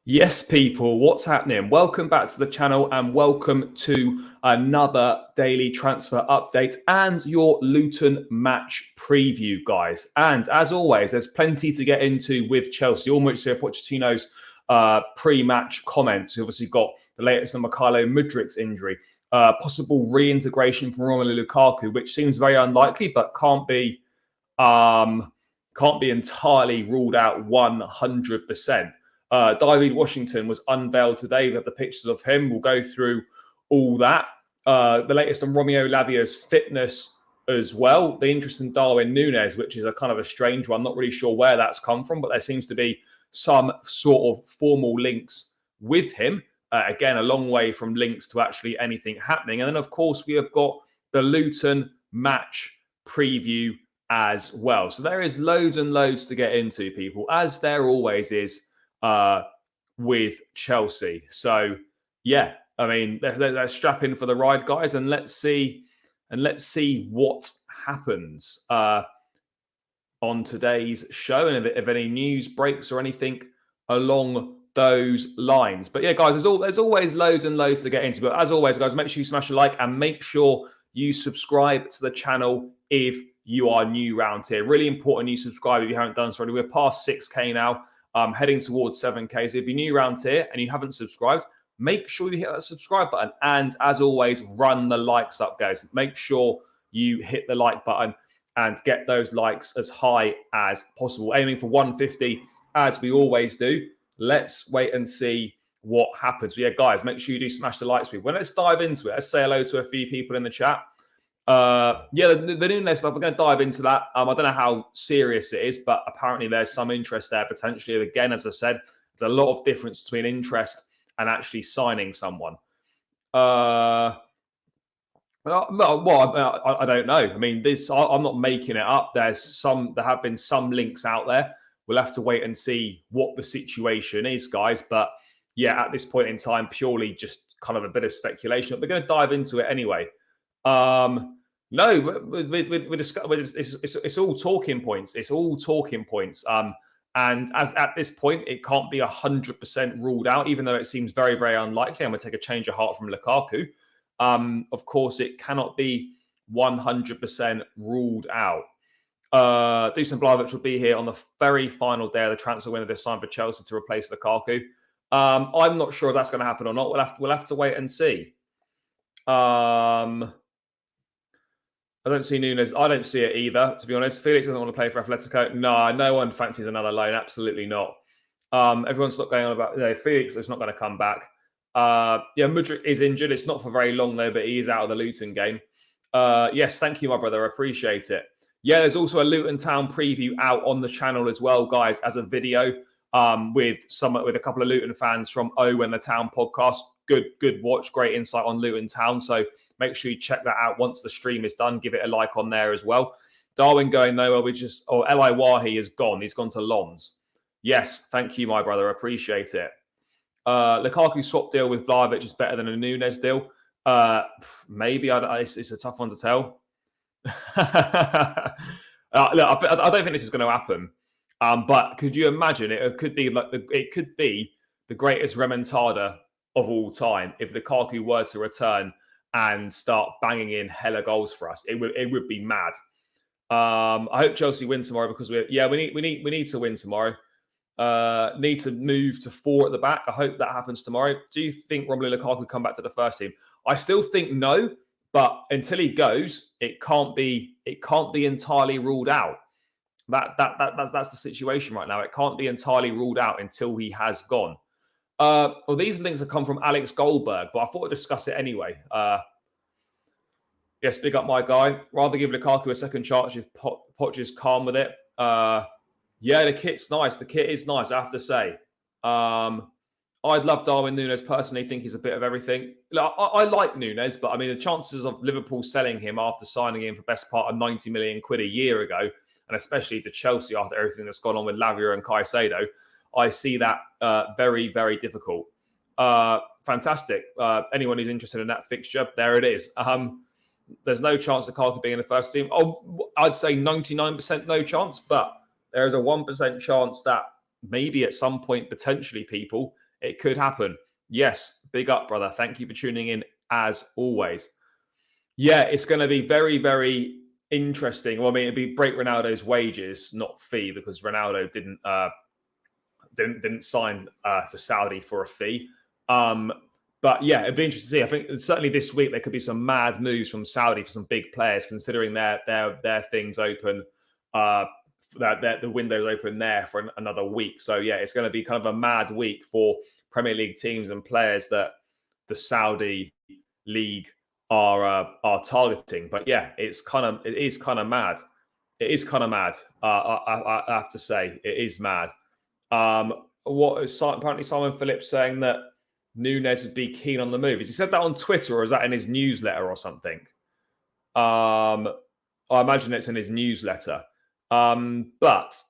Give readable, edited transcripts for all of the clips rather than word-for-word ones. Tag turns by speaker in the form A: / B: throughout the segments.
A: Yes, people, what's happening? Welcome back to the channel and welcome to another daily transfer update and your Luton match preview, guys. And as always, there's plenty to get into with Chelsea. Almost Pochettino's pre-match comments. We obviously got the latest on Mikhailo Mudrik's injury, possible reintegration from Romelu Lukaku, which seems very unlikely, but can't be entirely ruled out 100%. David Washington was unveiled today. We have the pictures of him. We'll go through all that. The latest on Romeo Lavia's fitness as well. The interest in Darwin Nunez, which is a kind of a strange one. Not really sure where that's come from, but there seems to be some sort of formal links with him. Again, a long way from links to actually anything happening. And then, of course, we have got the Luton match preview as well. So there is loads and loads to get into, people, as there always is with Chelsea. So yeah, I mean, let's strap in for the ride, guys, and let's see what happens on today's show, and if any news breaks or anything along those lines. But yeah, guys, there's always loads and loads to get into. But as always, guys, make sure you smash a like and make sure you subscribe to the channel if you are new around here. Really important you subscribe if you haven't done so already. We're past 6K now. Heading towards 7K. So if you're new around here and you haven't subscribed, make sure you hit that subscribe button. And as always, run the likes up, guys. Make sure you hit the like button and get those likes as high as possible. Aiming for 150, as we always do. Let's wait and see what happens. But yeah, guys, make sure you do smash the likes. Well, let's dive into it. Let's say hello to a few people in the chat. The Nunez stuff, we're going to dive into that. I don't know how serious it is, but apparently there's some interest there potentially. Again, as I said, there's a lot of difference between interest and actually signing someone. I don't know. I mean, I'm not making it up. There have been some links out there. We'll have to wait and see what the situation is, guys. But yeah, at this point in time, purely just kind of a bit of speculation. We're going to dive into it anyway. No, it's all talking points. It's all talking points. And as at this point, it can't be 100% ruled out, even though it seems very, very unlikely. I'm going to take a change of heart from Lukaku. Of course, it cannot be 100% ruled out. Dusan Blajovic will be here on the very final day of the transfer window this time for Chelsea to replace Lukaku. I'm not sure if that's going to happen or not. We'll have to wait and see. I don't see Nunez. I don't see it either, to be honest. Felix doesn't want to play for Atletico. No one fancies another loan. Absolutely not. Everyone's not going on about Felix is not going to come back. Mudrik is injured. It's not for very long, though, but he is out of the Luton game. Yes, thank you, my brother. I appreciate it. Yeah, there's also a Luton Town preview out on the channel as well, guys, as a video with a couple of Luton fans from and the Town podcast. Good watch. Great insight on Luton Town. So make sure you check that out once the stream is done. Give it a like on there as well. Darwin going nowhere. Eli Wahi is gone. He's gone to Lons. Yes, thank you, my brother. Appreciate it. Lukaku swap deal with Vlahovic is better than a Nunez deal. Maybe. It's a tough one to tell. Look, I don't think this is going to happen. But could you imagine it could be the greatest remontada of all time if Lukaku were to return and start banging in hella goals for us? It would be mad. I hope Chelsea win tomorrow because we need to win tomorrow. Need to move to 4 at the back. I hope that happens tomorrow. Do you think Romelu Lukaku come back to the first team? I still think no, but until he goes, it can't be entirely ruled out. That's the situation right now. It can't be entirely ruled out until he has gone. Well, these links have come from Alex Goldberg, but I thought I'd discuss it anyway. Yes, big up my guy. Rather give Lukaku a second chance if Poch is calm with it. Yeah, the kit's nice. The kit is nice, I have to say. I'd love Darwin Nunez personally. Think he's a bit of everything. I like Nunez, but I mean, the chances of Liverpool selling him after signing him for best part of 90 million quid a year ago, and especially to Chelsea after everything that's gone on with Lavia and Caicedo, I see that very, very difficult. Fantastic. Anyone who's interested in that fixture, there it is. There's no chance of Lukaku being in the first team. Oh, I'd say 99% no chance, but there is a 1% chance that maybe at some point, potentially, people, It could happen. Yes, big up, brother. Thank you for tuning in as always. Yeah, it's going to be very, very interesting. Well, I mean, it'd be break Ronaldo's wages, not fee, because Ronaldo didn't sign to Saudi for a fee. But yeah, it'd be interesting to see. I think certainly this week there could be some mad moves from Saudi for some big players, considering their things open, that the window's open there for another week. So yeah, it's going to be kind of a mad week for Premier League teams and players that the Saudi league are targeting. But yeah, it is kind of mad. It is kind of mad. I have to say, it is mad. What is apparently Simon Phillips saying that Nunez would be keen on the move? Has he said that on Twitter, or is that in his newsletter or something? I imagine it's in his newsletter. But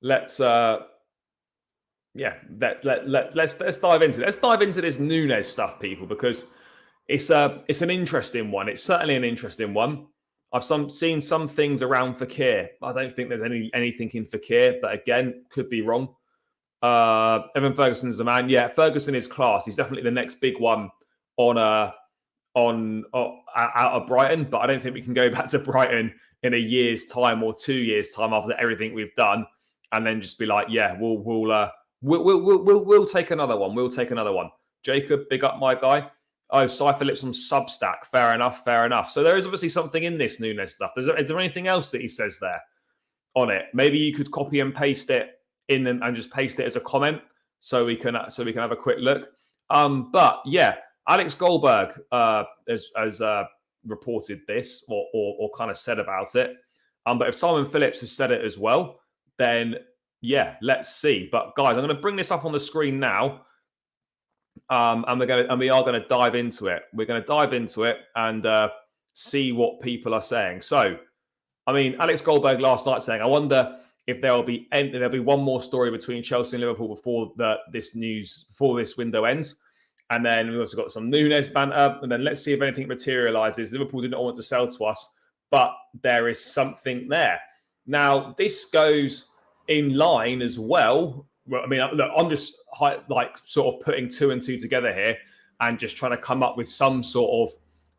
A: let's dive into it. Let's dive into this Nunez stuff, people, because it's an interesting one. It's certainly an interesting one. I've seen some things around Fekir. I don't think there's anything in Fekir, but again, could be wrong. Evan Ferguson's the man. Yeah, Ferguson is class. He's definitely the next big one out of Brighton. But I don't think we can go back to Brighton in a year's time or 2 years' time after everything we've done, and then just be like, yeah, we'll take another one. We'll take another one. Jacob, big up, my guy. Oh, Cy Phillips on Substack. Fair enough. So there is obviously something in this Nunez stuff. Is there anything else that he says there on it? Maybe you could copy and paste it in and just paste it as a comment so we can have a quick look. But yeah, Alex Goldberg has reported this or kind of said about it. But if Simon Phillips has said it as well, then yeah, let's see. But guys, I'm going to bring this up on the screen now. And we are going to dive into it. We're going to dive into it and see what people are saying. So, I mean, Alex Goldberg last night saying, I wonder if there'll be one more story between Chelsea and Liverpool before this window ends. And then we've also got some Nunez banter. And then let's see if anything materialises. Liverpool didn't want to sell to us, but there is something there. Now, this goes in line as well. Well, I mean, look, I'm just sort of putting two and two together here and just trying to come up with some sort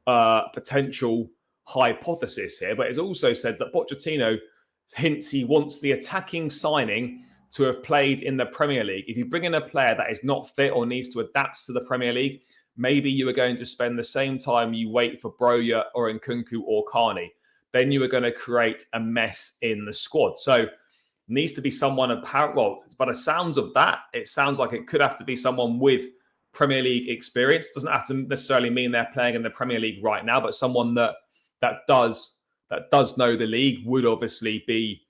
A: of potential hypothesis here. But it's also said that Pochettino hints he wants the attacking signing to have played in the Premier League. If you bring in a player that is not fit or needs to adapt to the Premier League, maybe you are going to spend the same time you wait for Broja or Nkunku or Carney. Then you are going to create a mess in the squad. So needs to be someone apparent. Well, by the sounds of that, it sounds like it could have to be someone with Premier League experience. Doesn't have to necessarily mean they're playing in the Premier League right now, but someone that does know the league would obviously be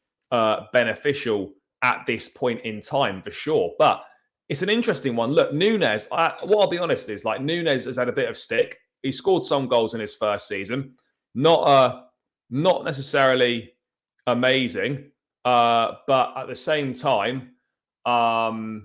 A: beneficial at this point in time for sure. But it's an interesting one. Look, Nunez. What I'll be honest is, like, Nunez has had a bit of stick. He scored some goals in his first season. Not necessarily amazing. But at the same time, I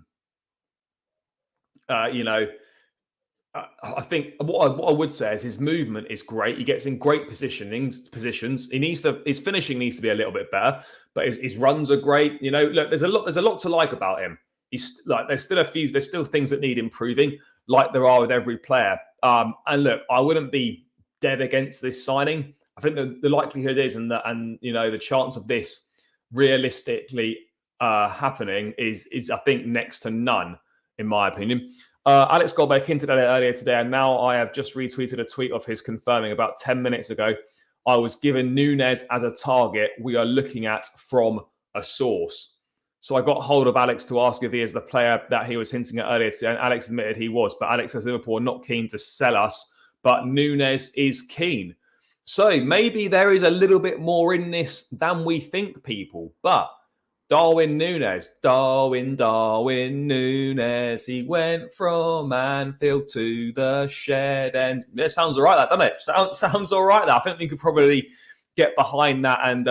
A: think what I would say is his movement is great. He gets in great positions. His finishing needs to be a little bit better, but his runs are great. You know, look, there's a lot to like about him. He's like, there's still things that need improving, like there are with every player. And look, I wouldn't be dead against this signing. I think the likelihood is, and the chance of this realistically happening is I think next to none, in my opinion. Alex Goldberg hinted at it earlier today, and now I have just retweeted a tweet of his confirming about 10 minutes ago. I was given Nunez as a target we are looking at from a source. So I got hold of Alex to ask if he is the player that he was hinting at earlier today, and Alex admitted he was. But Alex says Liverpool are not keen to sell us, but Nunez is keen. So maybe there is a little bit more in this than we think, people. But Darwin Nunez, Darwin Nunez, he went from Anfield to the shed. And it sounds all right, that, doesn't it? Sounds all right. That. I think we could probably get behind that and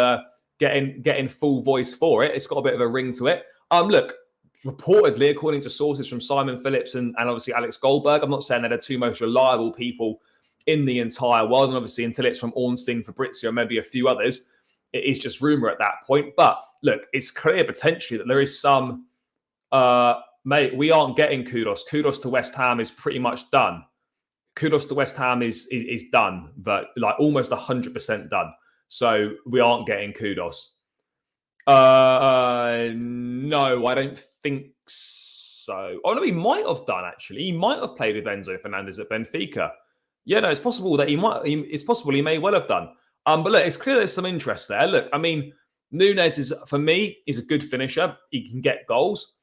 A: get in full voice for it. It's got a bit of a ring to it. Look, reportedly, according to sources from Simon Phillips and obviously Alex Goldberg, I'm not saying they're the two most reliable people in the entire world, and obviously until it's from Ornstein, Fabrizio, maybe a few others, it is just rumor at that point. But look, it's clear potentially that there is some mate, we aren't getting Kudos. Kudos to West Ham is pretty much done. Kudos to West Ham is done, but like almost 100% done. So we aren't getting Kudos. No, I don't think so. Oh no, he might have done actually. He might have played with Enzo Fernandez at Benfica. Yeah, no, it's possible that he might. It's possible he may well have done. But look, it's clear there's some interest there. Look, I mean, Nunez is, for me, is a good finisher. He can get goals.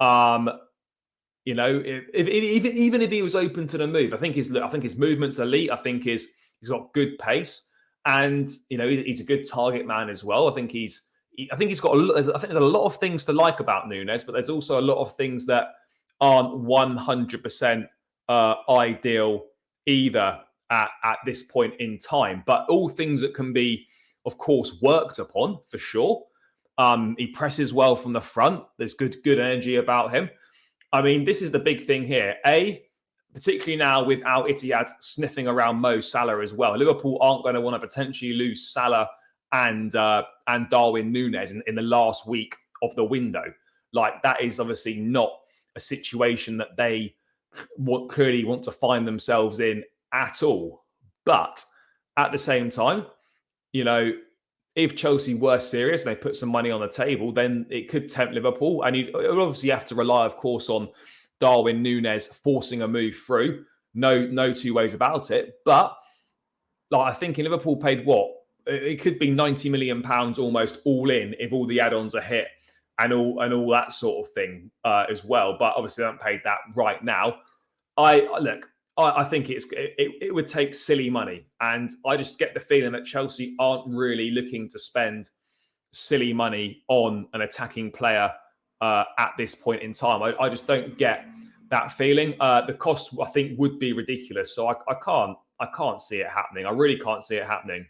A: You know, even if he was open to the move, I think his movement's elite. I think he's got good pace, and you know, he's a good target man as well. I think he's got there's a lot of things to like about Nunez, but there's also a lot of things that aren't 100% ideal either at this point in time. But all things that can be, of course, worked upon for sure. He presses well from the front. There's good energy about him. I mean, this is the big thing here. Particularly now with Al Ittihad sniffing around Mo Salah as well. Liverpool aren't going to want to potentially lose Salah and Darwin Nunez in the last week of the window. Like, that is obviously not a situation that they clearly want to find themselves in at all. But at the same time, you know, if Chelsea were serious and they put some money on the table, then it could tempt Liverpool. And you obviously have to rely, of course, on Darwin Nunez forcing a move through. No two ways about it. But like, I think Liverpool paid what? It could be £90 million almost all in if all the add-ons are hit and all that sort of thing as well. But obviously they haven't paid that right now. I think it would take silly money. And I just get the feeling that Chelsea aren't really looking to spend silly money on an attacking player at this point in time. I just don't get that feeling. The cost, I think, would be ridiculous. So I can't see it happening. I really can't see it happening.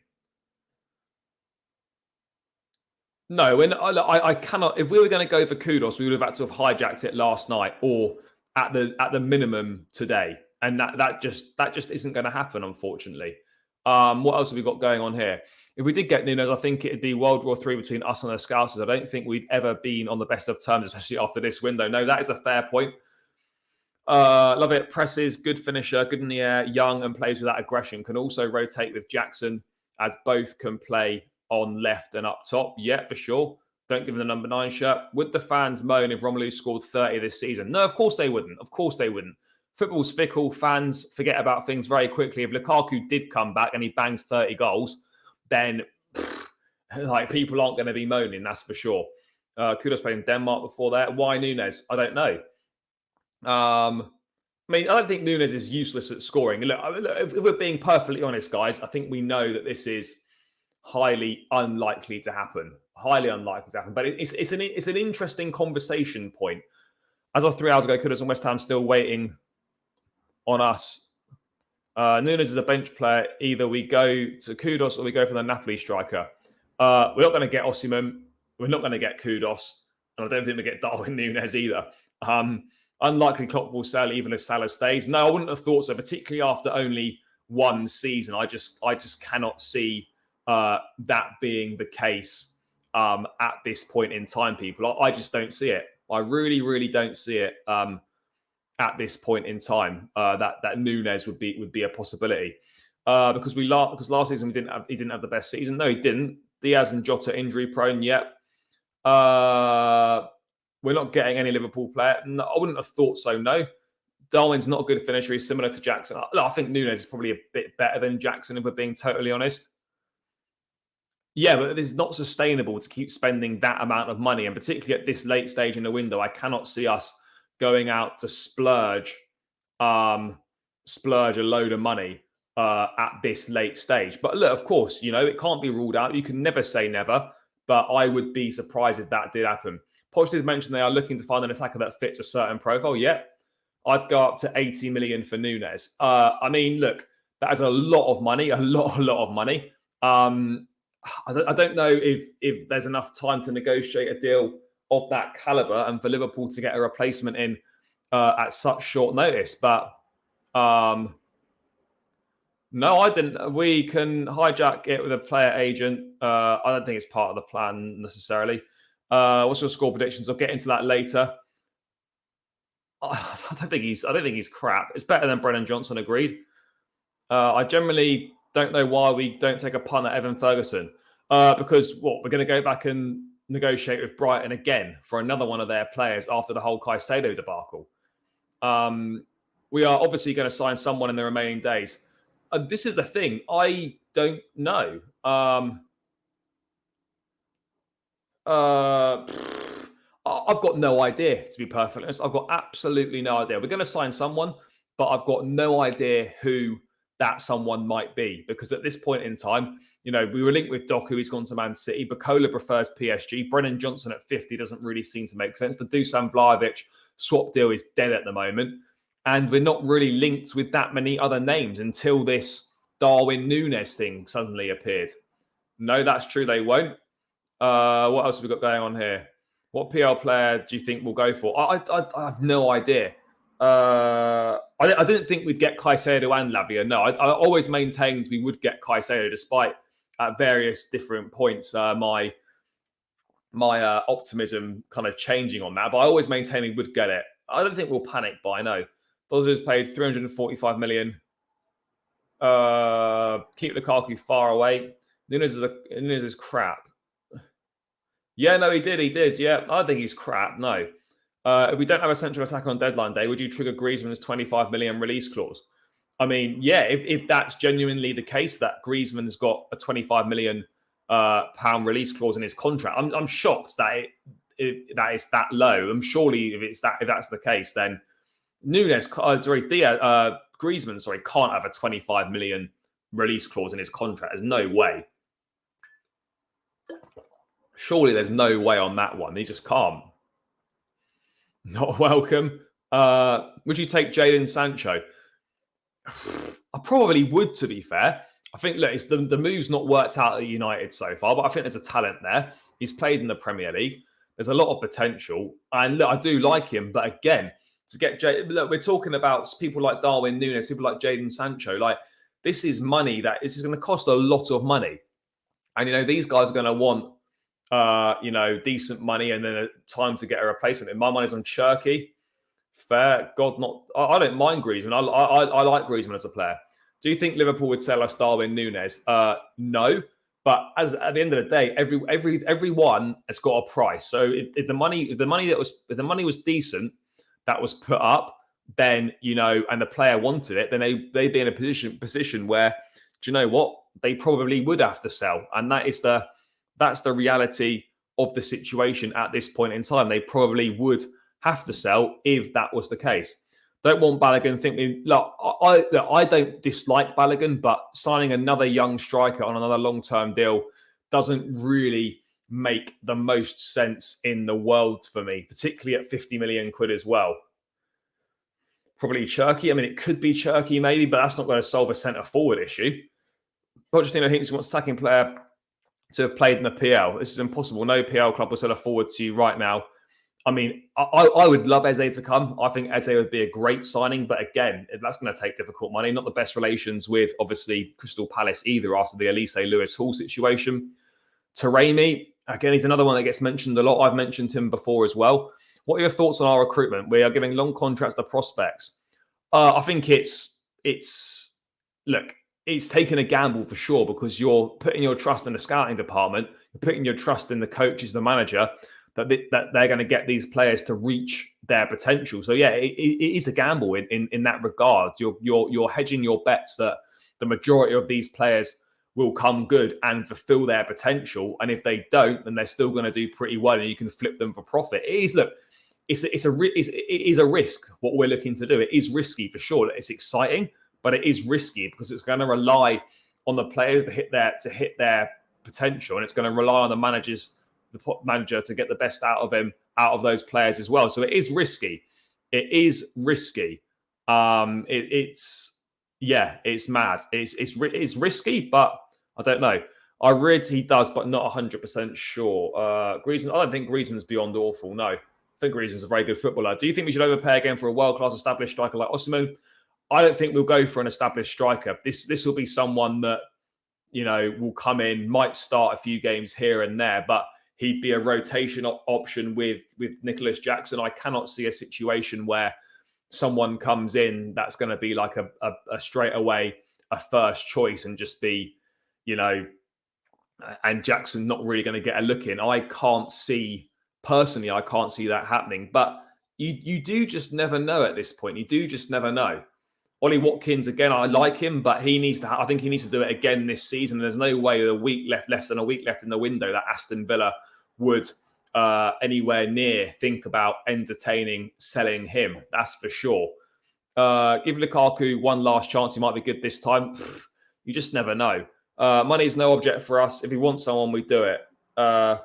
A: No, and I cannot. If we were going to go for Kudos, we would have had to have hijacked it last night or at the minimum today. And that just isn't going to happen, unfortunately. What else have we got going on here? If we did get Nunez, I think it'd be World War III between us and the Scousers. I don't think we'd ever been on the best of terms, especially after this window. No, that is a fair point. Love it. Presses, good finisher, good in the air, young and plays with that aggression. Can also rotate with Jackson, as both can play on left and up top. Yeah, for sure. Don't give him the number 9 shirt. Would the fans moan if Romelu scored 30 this season? No, of course they wouldn't. Of course they wouldn't. Football's fickle. Fans forget about things very quickly. If Lukaku did come back and he bangs 30 goals, then like, people aren't going to be moaning, that's for sure. Kudos played in Denmark before that. Why Nunez? I don't know. I mean, I don't think Nunez is useless at scoring. Look, if we're being perfectly honest, guys, I think we know that this is highly unlikely to happen. Highly unlikely to happen. But it's an interesting conversation point. As of 3 hours ago, Kudos and West Ham still waiting on us. Nunez is a bench player. Either we go to Kudos or we go for the Napoli striker. We're not going to get Osimhen. We're not going to get Kudos. And I don't think we get Darwin Nunez either. Unlikely Klopp will sell even if Salah stays. No, I wouldn't have thought so, particularly after only one season. I just cannot see that being the case at this point in time, people. I just don't see it. I really, really don't see it at this point in time. That Nunez would be a possibility because last season he didn't have the best season. No, he didn't. Diaz and Jota injury prone. Yep. We're not getting any Liverpool player. No, I wouldn't have thought so. No. Darwin's not a good finisher. He's similar to Jackson. I think Nunez is probably a bit better than Jackson, if we're being totally honest. Yeah, but it's not sustainable to keep spending that amount of money. And particularly at this late stage in the window, I cannot see us going out to splurge a load of money at this late stage. But look, of course, you know, it can't be ruled out. You can never say never. But I would be surprised if that did happen. Poch did mention they are looking to find an attacker that fits a certain profile. Yeah, I'd go up to 80 million for Nunez. I mean, look, that is a lot of money, a lot of money. I don't know if there's enough time to negotiate a deal of that caliber and for Liverpool to get a replacement in at such short notice. But no, I didn't. We can hijack it with a player agent. I don't think it's part of the plan necessarily. What's your score predictions? I'll get into that later. I don't think he's crap. It's better than Brennan Johnson, agreed. I generally don't know why we don't take a punt at Evan Ferguson. Because we're going to go back and negotiate with Brighton again for another one of their players after the whole Caicedo debacle. We are obviously going to sign someone in the remaining days. This is the thing. I don't know. I've got no idea, to be perfectly honest. I've got absolutely no idea. We're going to sign someone, but I've got no idea who that someone might be. Because at this point in time, we were linked with Doku, he's gone to Man City. Bacola prefers PSG. Brennan Johnson at 50 doesn't really seem to make sense. The Dusan Vlahovic swap deal is dead at the moment. And we're not really linked with that many other names until this Darwin Nunez thing suddenly appeared. No, that's true, they won't. What else have we got going on here? What PL player do you think we'll go for? I have no idea. I didn't think we'd get Caicedo and Lavia. No, I always maintained we would get Caicedo, despite at various different points my optimism kind of changing on that. But I always maintained we would get it. I don't think we'll panic by no. Those paid 345 million. Keep Lukaku far away. Nunez is crap. Yeah, no, he did. Yeah, I think he's crap. No. If we don't have a central attacker on deadline day, would you trigger Griezmann's 25 million release clause? I mean, yeah, if that's genuinely the case, that Griezmann's got a 25 million pound release clause in his contract, I'm shocked that that is that low. I'm surely if that's the case, then Griezmann, can't have a 25 million release clause in his contract. There's no way. Surely there's no way on that one. He just can't. Not welcome. Would you take Jadon Sancho? I probably would, to be fair. I think, look, the move's not worked out at United so far, but I think there's a talent there. He's played in the Premier League. There's a lot of potential. And look, I do like him. But again, look, we're talking about people like Darwin Nunez, people like Jadon Sancho. Like, this is money this is going to cost a lot of money. And, these guys are going to want, decent money and then time to get a replacement. And my money's on Cherky. Fair. God, not. I don't mind Griezmann. I like Griezmann as a player. Do you think Liverpool would sell us Darwin Nunez? No. But at the end of the day, everyone has got a price. So if the money was decent, that was put up, then and the player wanted it, then they'd be in a position where, do you know what? They probably would have to sell, and that's the reality of the situation at this point in time. They probably would have to sell if that was the case. Don't want Balogun. I don't dislike Balogun, but signing another young striker on another long-term deal doesn't really make the most sense in the world for me, particularly at 50 million quid as well. Probably Cherky. I mean, it could be Cherky maybe, but that's not going to solve a centre-forward issue. Pochettino thinks he wants a attacking player to have played in the PL. This is impossible. No PL club will sell a forward to you right now. I mean, I would love Eze to come. I think Eze would be a great signing. But again, that's going to take difficult money. Not the best relations with, obviously, Crystal Palace either after the Elise Lewis Hall situation. Taremi, again, he's another one that gets mentioned a lot. I've mentioned him before as well. What are your thoughts on our recruitment? We are giving long contracts to prospects. I think it's taking a gamble for sure, because you're putting your trust in the scouting department, you're putting your trust in the coaches, the manager, that they're going to get these players to reach their potential. So yeah, it is a gamble in that regard. You're hedging your bets that the majority of these players will come good and fulfill their potential, and if they don't, then they're still going to do pretty well, and you can flip them for profit. It is a risk what we're looking to do. It is risky for sure. It's exciting, but it is risky because it's going to rely on the players to hit their potential, and it's going to rely on the manager to get the best out of those players as well. So it is risky. It's mad. It's risky, but I don't know. I read he does, but not 100% sure. Griezmann, I don't think Griezmann's beyond awful. No, I think Griezmann's a very good footballer. Do you think we should overpay again for a world-class established striker like Osimhen? I don't think we'll go for an established striker. This will be someone that, will come in, might start a few games here and there, but he'd be a rotation option with Nicholas Jackson. I cannot see a situation where someone comes in that's going to be like a straight away a first choice and just be, and Jackson not really going to get a look in. I can't see that happening. But you do just never know at this point. You do just never know. Ollie Watkins, again, I like him, but I think he needs to do it again this season. There's no way less than a week left in the window that Aston Villa would anywhere near think about entertaining selling him. That's for sure. Give Lukaku one last chance. He might be good this time. You just never know. Money's no object for us. If we want someone, we do it. I'll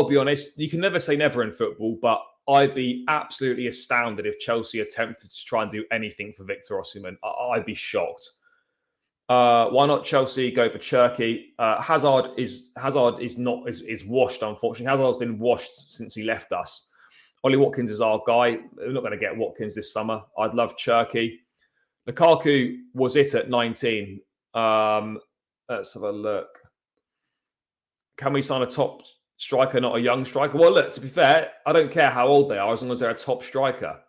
A: be honest. You can never say never in football, but I'd be absolutely astounded if Chelsea attempted to try and do anything for Victor Osimhen. I'd be shocked. Why not Chelsea go for Cherky? Hazard is washed, unfortunately. Hazard's been washed since he left us. Ollie Watkins is our guy. We're not going to get Watkins this summer. I'd love Cherky. Lukaku was it at 19. Let's have a look. Can we sign a top striker, not a young striker? Well, look, to be fair, I don't care how old they are as long as they're a top striker.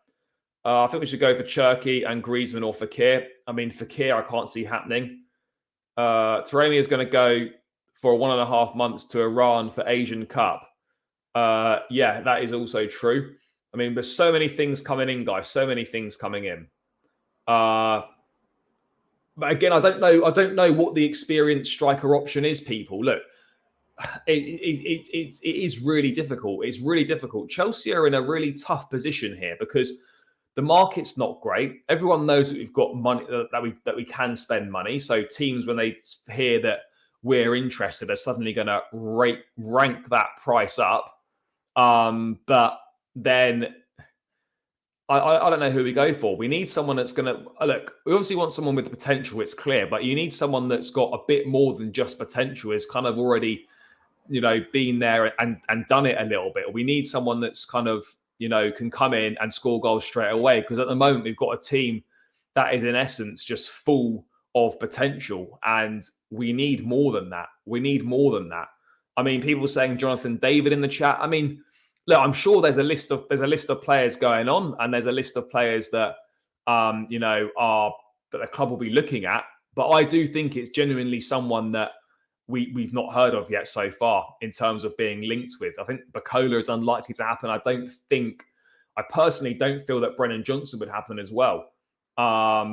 A: I think we should go for Cherky and Griezmann or Fekir. I mean, Fekir, I can't see happening. Taremi is going to go for 1.5 months to Iran for Asian Cup. Yeah, that is also true. I mean, there's so many things coming in, guys. So many things coming in. But again, I don't know what the experienced striker option is, people. Look, it is really difficult. It's really difficult. Chelsea are in a really tough position here because the market's not great. Everyone knows that we've got money, that we can spend money. So teams, when they hear that we're interested, are suddenly going to rank that price up. But then I don't know who we go for. We need someone that's going to look. We obviously want someone with the potential. It's clear, but you need someone that's got a bit more than just potential. Is kind of already, been there and done it a little bit. We need someone that's kind of, can come in and score goals straight away. Because at the moment we've got a team that is in essence just full of potential, and we need more than that. We need more than that. I mean, people saying Jonathan David in the chat. I mean, look, I'm sure there's a list of players going on, and there's a list of players that that the club will be looking at. But I do think it's genuinely someone that we've not heard of yet so far in terms of being linked with. I think Bacola is unlikely to happen. I personally don't feel that Brennan Johnson would happen as well. I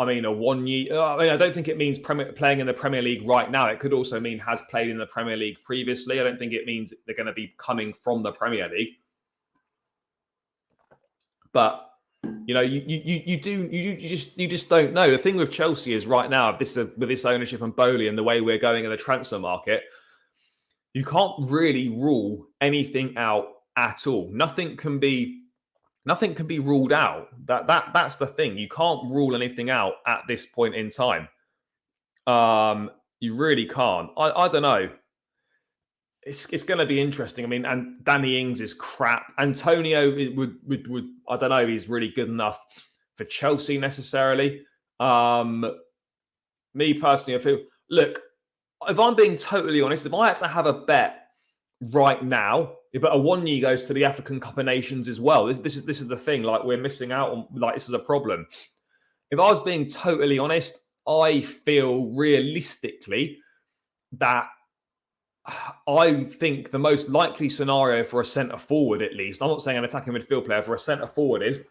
A: mean, I don't think it means playing in the Premier League right now. It could also mean has played in the Premier League previously. I don't think it means they're going to be coming from the Premier League. But you just don't know. The thing with Chelsea is right now, with this ownership and Bowley and the way we're going in the transfer market, you can't really rule anything out at all. Nothing can be ruled out. That's the thing. You can't rule anything out at this point in time. You really can't. I don't know. It's going to be interesting. I mean, and Danny Ings is crap. Antonio would I don't know. He's really good enough for Chelsea necessarily. Me personally, I feel. Look, if I'm being totally honest, if I had to have a bet right now, but Aranyak goes to the African Cup of Nations as well. This is the thing. Like, we're missing out on. Like, this is a problem. If I was being totally honest, I feel realistically that I think the most likely scenario for a centre forward, at least, I'm not saying an attacking midfield player, for a centre forward is,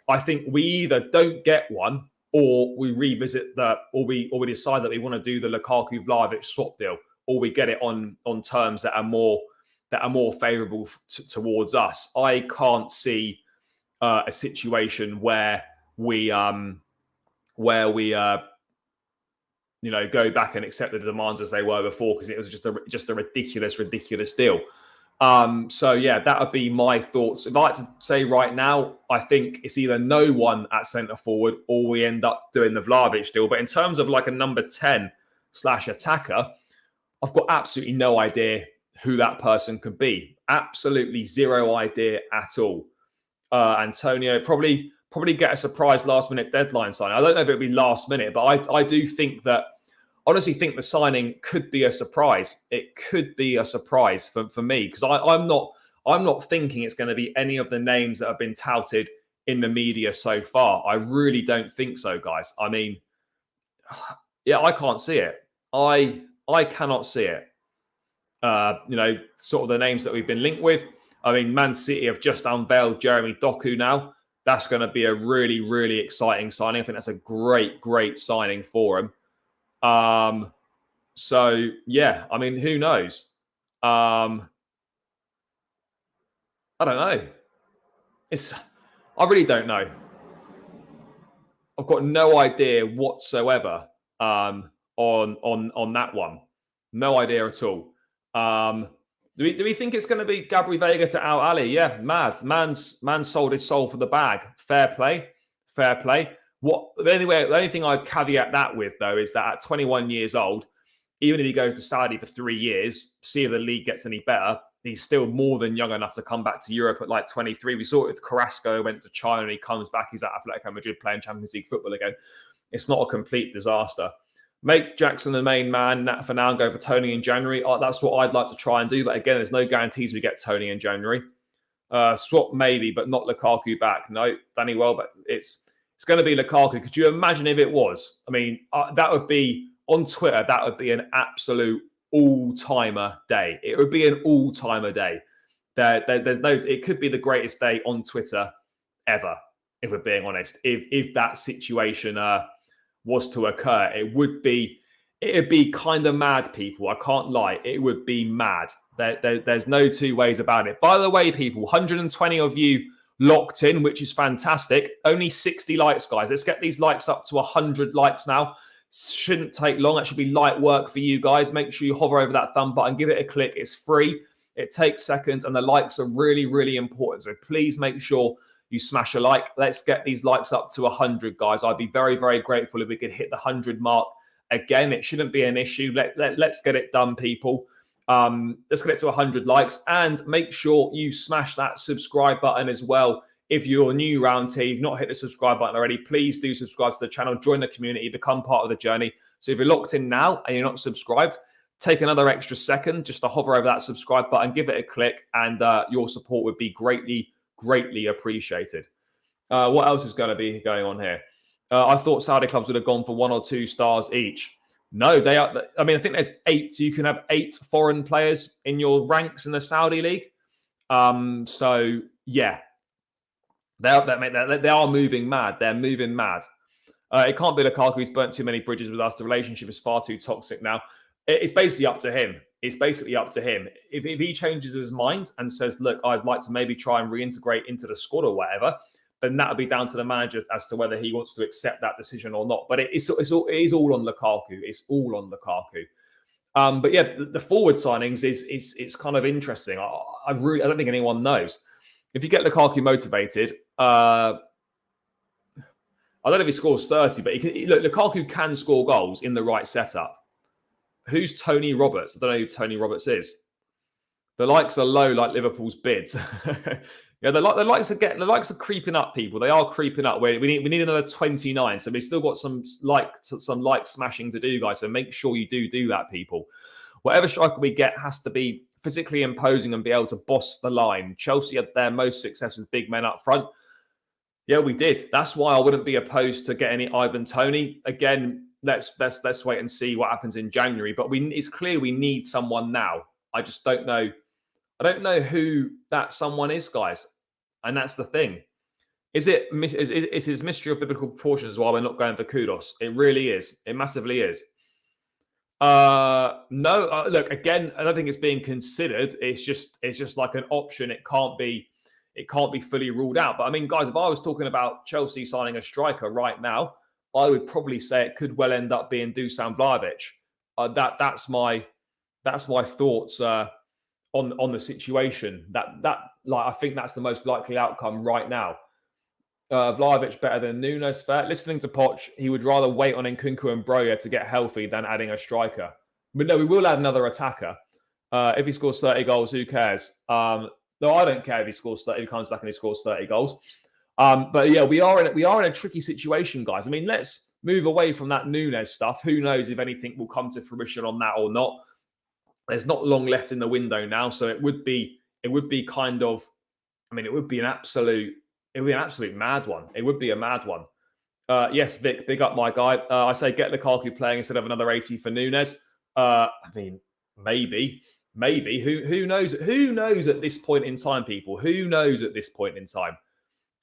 A: I think we either don't get one, or we revisit or we decide that we want to do the Lukaku Vlahovic swap deal, or we get it on terms that are more favourable towards us. I can't see a situation where we go back and accept the demands as they were before, because it was just a ridiculous deal. So yeah, that would be my thoughts. If I had to say right now, I think it's either no one at centre forward, or we end up doing the Vlahovic deal. But in terms of like a number 10/attacker, I've got absolutely no idea who that person could be. Absolutely zero idea at all. Antonio, probably get a surprise last-minute deadline signing. I don't know if it'll be last minute, but I do think that, honestly think the signing could be a surprise. It could be a surprise for me, because I'm I'm not thinking it's going to be any of the names that have been touted in the media so far. I really don't think so, guys. I mean, yeah, I can't see it. I cannot see it. Sort of the names that we've been linked with. I mean, Man City have just unveiled Jeremy Doku now. That's going to be a really, really exciting signing. I think that's a great, great signing for him. So, yeah, I mean, who knows? I don't know. I really don't know. I've got no idea whatsoever on that one. No idea at all. Do we think it's going to be Gabri Vega to Al Ali? Yeah, mad. Man's sold his soul for the bag. Fair play. Fair play. The only thing I'd caveat that with, though, is that at 21 years old, even if he goes to Saudi for 3 years, see if the league gets any better, he's still more than young enough to come back to Europe at like 23. We saw it with Carrasco, went to China, and he comes back, he's at Atletico Madrid playing Champions League football again. It's not a complete disaster. Make Jackson the main man for now and go for Tony in January. That's what I'd like to try and do. But again, there's no guarantees we get Tony in January. Swap maybe, but not Lukaku back. No, Danny Welbeck. It's going to be Lukaku. Could you imagine if it was? I mean, that would be, on Twitter, that would be an absolute all-timer day. It would be an all-timer day. It could be the greatest day on Twitter ever, if we're being honest. If that situation was to occur, it'd be kind of mad, people. I can't lie. It would be mad. There's no two ways about it. By the way, people, 120 of you locked in, which is fantastic. Only 60 likes, guys. Let's get these likes up to 100 likes now. Shouldn't take long. That should be light work for you guys. Make sure you hover over that thumb button, give it a click. It's free. It takes seconds, and the likes are really, really important. So please make sure you smash a like. Let's get these likes up to 100, guys. I'd be very, very grateful if we could hit the 100 mark again. It shouldn't be an issue. Let's get it done, people. Let's get it to 100 likes, and make sure you smash that subscribe button as well. If you're new around here, you've not hit the subscribe button already, please do subscribe to the channel, join the community, become part of the journey. So if you're locked in now and you're not subscribed, take another extra second just to hover over that subscribe button, give it a click, and your support would be greatly, greatly appreciated. What else is going to be going on here? I thought Saudi clubs would have gone for 1 or 2 stars each. No, they are. I mean, I think there's 8. So you can have 8 foreign players in your ranks in the Saudi league. So, yeah. They are moving mad. They're moving mad. It can't be Lukaku. He's burnt too many bridges with us. The relationship is far too toxic now. It's basically up to him. It's basically up to him. If he changes his mind and says, look, I'd like to maybe try and reintegrate into the squad or whatever, then that would be down to the manager as to whether he wants to accept that decision or not. But it is all on Lukaku. It's all on Lukaku. But yeah, the forward signings is kind of interesting. I don't think anyone knows. If you get Lukaku motivated, I don't know if he scores 30, but Lukaku can score goals in the right setup. Who's Tony Roberts? I don't know who Tony Roberts is. The likes are low, like Liverpool's bids. Yeah, the likes are creeping up, people. They are creeping up. We need another 29, so we've still got some like smashing to do, guys. So make sure you do that, people. Whatever striker we get has to be physically imposing and be able to boss the line. Chelsea had their most success with big men up front. Yeah, we did. That's why I wouldn't be opposed to getting Ivan Toney. Again, let's wait and see what happens in January. But it's clear we need someone now. I just don't know. I don't know who that someone is, guys. And that's the thing. Is his mystery of biblical proportions why we're not going for Kudos? It really is. It massively is. No, look, again, I don't think it's being considered. It's just like an option. It can't be fully ruled out. But I mean, guys, if I was talking about Chelsea signing a striker right now, I would probably say it could well end up being Dusan Vlahovic. That's my thoughts on the situation. I think that's the most likely outcome right now. Vlahovic better than Nunez. Fair. Listening to Poch, he would rather wait on Nkunku and Broja to get healthy than adding a striker. But no, we will add another attacker. If he scores 30 goals, who cares? No, I don't care if he scores 30. If he comes back and he scores 30 goals. But yeah, we are in a tricky situation, guys. I mean, let's move away from that Nunez stuff. Who knows if anything will come to fruition on that or not? There's not long left in the window now, so it would be it would be kind of, I mean, it would be an absolute mad one. It would be a mad one. Yes, Vic, big up my guy. I say get Lukaku playing instead of another 80 for Nunez. I mean, maybe. Who knows? Who knows at this point in time, people? Who knows at this point in time?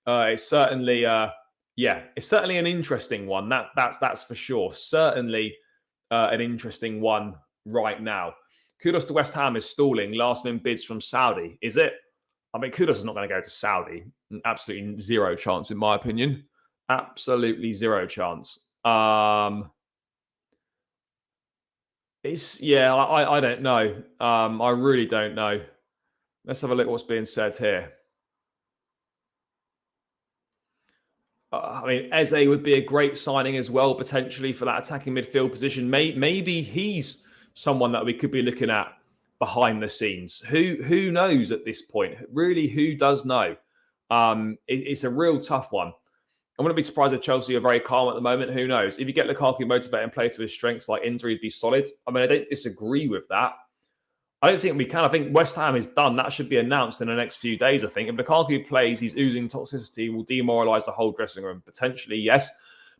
A: It's certainly, it's certainly an interesting one. That's for sure. Certainly an interesting one right now. Kudos to West Ham is stalling last-minute bids from Saudi. Is it? I mean, Kudos is not going to go to Saudi. Absolutely zero chance, in my opinion. Absolutely zero chance. I don't know. I really don't know. Let's have a look at what's being said here. I mean, Eze would be a great signing as well, potentially, for that attacking midfield position. Maybe he's someone that we could be looking at behind the scenes. Who knows at this point? Really, who does know? It's a real tough one. I wouldn't be surprised if Chelsea are very calm at the moment. Who knows? If you get Lukaku motivated and play to his strengths like Inter, he'd be solid. I mean, I don't disagree with that. I don't think we can. I think West Ham is done. That should be announced in the next few days, I think. If Lukaku plays, he's oozing toxicity, will demoralise the whole dressing room. Potentially, yes.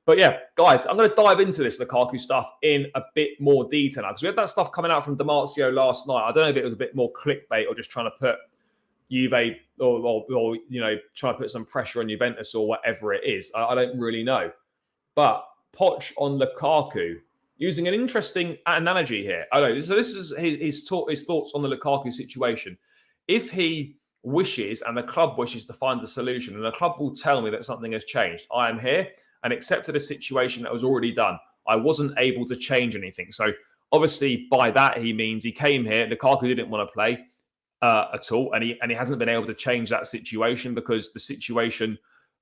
A: But yeah, guys, I'm going to dive into this Lukaku stuff in a bit more detail now, because we had that stuff coming out from Damarcio last night. I don't know if it was a bit more clickbait or just trying to put Juve or trying to put some pressure on Juventus or whatever it is. I don't really know. But Poch on Lukaku, using an interesting analogy here. I know. So this is his thoughts on the Lukaku situation. If he wishes and the club wishes to find a solution, and the club will tell me that something has changed, I am here and accepted a situation that was already done. I wasn't able to change anything. So obviously by that he means he came here. Lukaku didn't want to play at all, and he hasn't been able to change that situation because the situation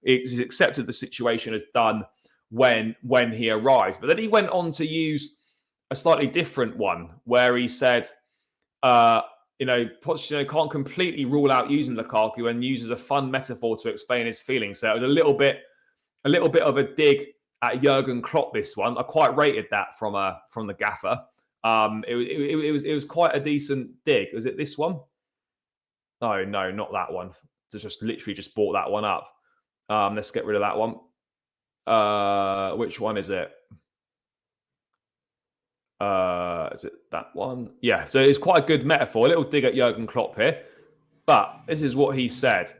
A: is accepted. The situation is done when he arrives. But then he went on to use a slightly different one where he said, Pochettino can't completely rule out using Lukaku, and uses a fun metaphor to explain his feelings. So it was a little bit of a dig at Jurgen Klopp. This one, I quite rated that from the gaffer. It was quite a decent dig. Was it this one? Oh no, not that one. Just literally bought that one up. Let's get rid of that one. Which one is it? Is it that one? Yeah, so it's quite a good metaphor. A little dig at Jurgen Klopp here. But this is what he said.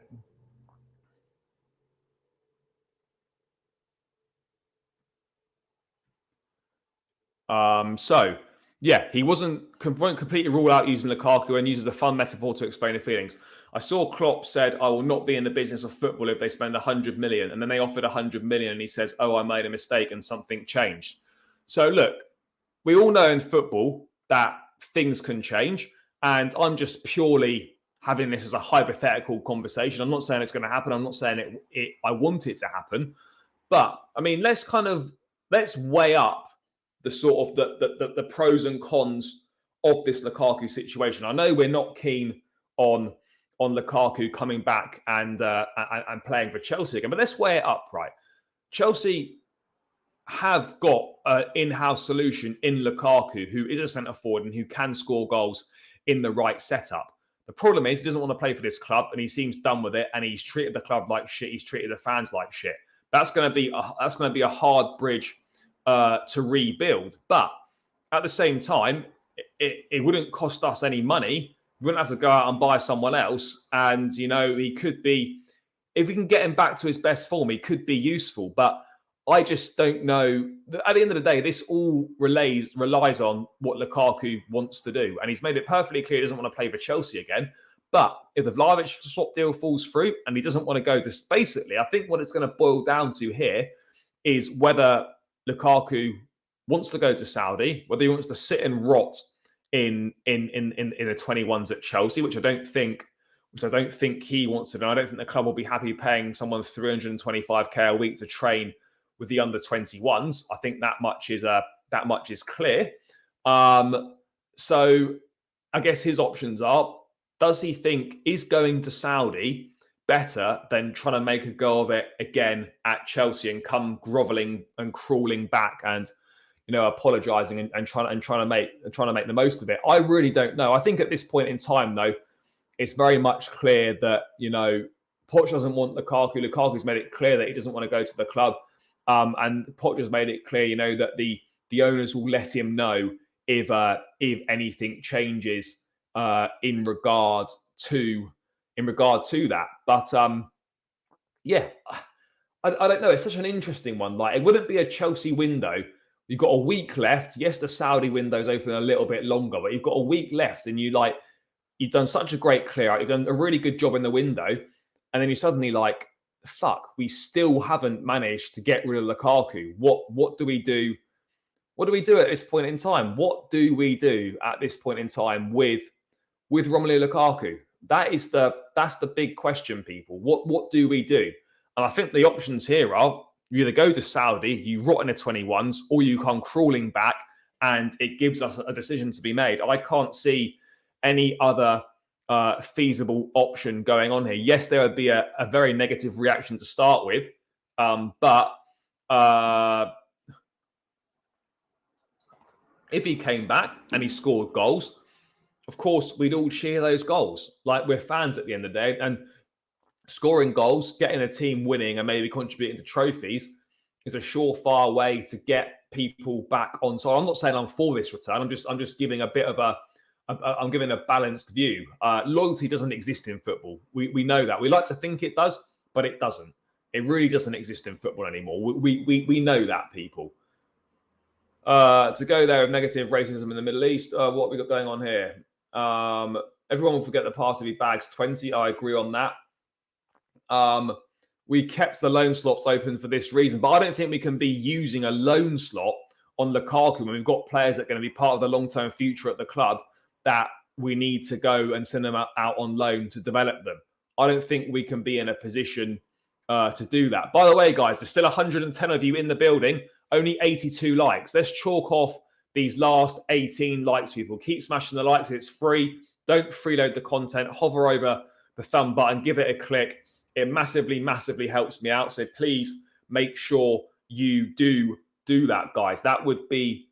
A: He won't completely rule out using Lukaku and uses a fun metaphor to explain the feelings. I saw Klopp said, I will not be in the business of football if they spend 100 million. And then they offered 100 million and he says, oh, I made a mistake and something changed. So look, we all know in football that things can change. And I'm just purely having this as a hypothetical conversation. I'm not saying it's going to happen. I'm not saying I want it to happen. But I mean, let's weigh up the sort of the pros and cons of this Lukaku situation. I know we're not keen on Lukaku coming back and playing for Chelsea again, but let's weigh it up, right? Chelsea have got an in-house solution in Lukaku, who is a centre forward and who can score goals in the right setup. The problem is he doesn't want to play for this club, and he seems done with it. And he's treated the club like shit. He's treated the fans like shit. That's going to be a hard bridge to rebuild. But at the same time, it wouldn't cost us any money. We wouldn't have to go out and buy someone else. And he could be, if we can get him back to his best form, he could be useful. But I just don't know. At the end of the day, this all relies on what Lukaku wants to do. And he's made it perfectly clear he doesn't want to play for Chelsea again. But if the Vlahovic swap deal falls through and he doesn't want to go to, basically, I think what it's going to boil down to here is whether Lukaku wants to go to Saudi, whether he wants to sit and rot in the 21s at Chelsea, which I don't think he wants to do. I don't think the club will be happy paying someone 325k a week to train with the under 21s. I think that much is clear. So I guess his options are: does he think is going to Saudi better than trying to make a go of it again at Chelsea and come groveling and crawling back and apologising and trying to make the most of it? I really don't know. I think at this point in time, though, it's very much clear that, Poch doesn't want Lukaku. Lukaku's made it clear that he doesn't want to go to the club. And Poch has made it clear, that the owners will let him know if anything changes in regard to that. But yeah, I don't know. It's such an interesting one. Like, it wouldn't be a Chelsea window. You've got a week left. Yes, the Saudi window's open a little bit longer, but you've got a week left, and you've done such a great clear out. You've done a really good job in the window, and then you suddenly like, fuck, we still haven't managed to get rid of Lukaku. What do we do? What do we do at this point in time? What do we do at this point in time with Romelu Lukaku? That's the big question, people. What do we do? And I think the options here are you either go to Saudi, you rot in the 21s, or you come crawling back, and it gives us a decision to be made. I can't see any other feasible option going on here. Yes, there would be a very negative reaction to start with, but if he came back and he scored goals, of course, we'd all cheer those goals. Like, we're fans at the end of the day, and scoring goals, getting a team winning and maybe contributing to trophies is a surefire way to get people back on. So I'm not saying I'm for this return. I'm just giving a bit of I'm giving a balanced view. Loyalty doesn't exist in football. We know that. We like to think it does, but it doesn't. It really doesn't exist in football anymore. We know that, people. To go there with negative racism in the Middle East, what have we got going on here? Everyone will forget the pass if he bags 20. I agree on that. We kept the loan slots open for this reason, but I don't think we can be using a loan slot on Lukaku when we've got players that are going to be part of the long-term future at the club that we need to go and send them out on loan to develop them. I don't think we can be in a position to do that. By the way, guys, there's still 110 of you in the building, only 82 likes. Let's chalk off these last 18 likes, people. Keep smashing the likes. It's free. Don't freeload the content. Hover over the thumb button. Give it a click. It massively, massively helps me out. So please make sure you do that, guys. That would be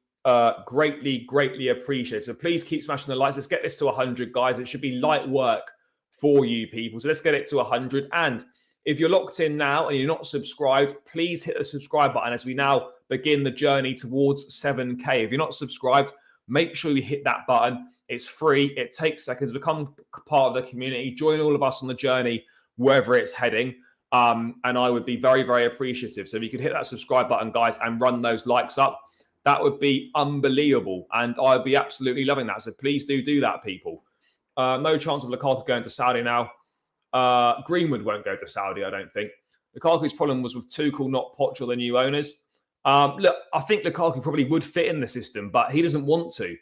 A: greatly, greatly appreciated. So please keep smashing the likes. Let's get this to 100, guys. It should be light work for you people. So let's get it to 100. And if you're locked in now and you're not subscribed, please hit the subscribe button as we now begin the journey towards 7K. If you're not subscribed, make sure you hit that button. It's free. It takes seconds. Become part of the community. Join all of us on the journey wherever it's heading. And I would be very, very appreciative. So if you could hit that subscribe button, guys, and run those likes up, that would be unbelievable. And I'd be absolutely loving that. So please do that, people. No chance of Lukaku going to Saudi now. Greenwood won't go to Saudi, I don't think. Lukaku's problem was with Tuchel, not Poch or the new owners. Look, I think Lukaku probably would fit in the system, but he doesn't want to.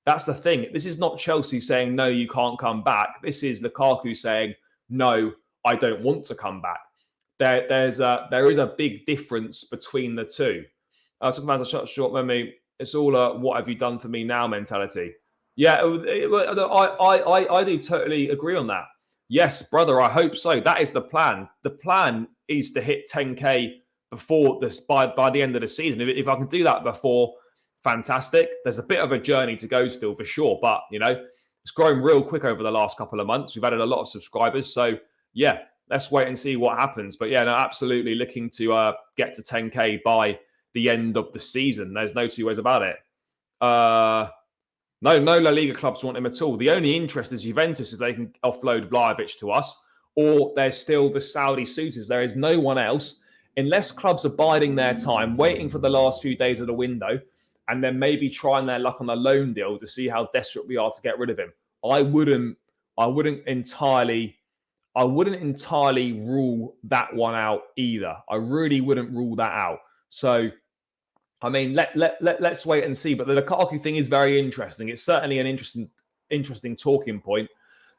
A: That's the thing. This is not Chelsea saying, no, you can't come back. This is Lukaku saying, no, I don't want to come back. There is a big difference between the two. Sometimes a short memory. It's all what have you done for me now mentality. Yeah, I do totally agree on that. Yes, brother, I hope so. That is the plan. The plan is to hit 10K before this by the end of the season. If I can do that before, fantastic. There's a bit of a journey to go still for sure, but it's grown real quick over the last couple of months. We've added a lot of subscribers, so yeah, let's wait and see what happens. But yeah, no, absolutely looking to get to 10K by the end of the season. There's no two ways about it. No La Liga clubs want him at all. The only interest is Juventus if they can offload Vlahovic to us, or there's still the Saudi suitors. There is no one else, unless clubs are biding their time, waiting for the last few days of the window, and then maybe trying their luck on a loan deal to see how desperate we are to get rid of him. I wouldn't entirely rule that one out either. I really wouldn't rule that out. So, I mean, let's wait and see. But the Lukaku thing is very interesting. It's certainly an interesting talking point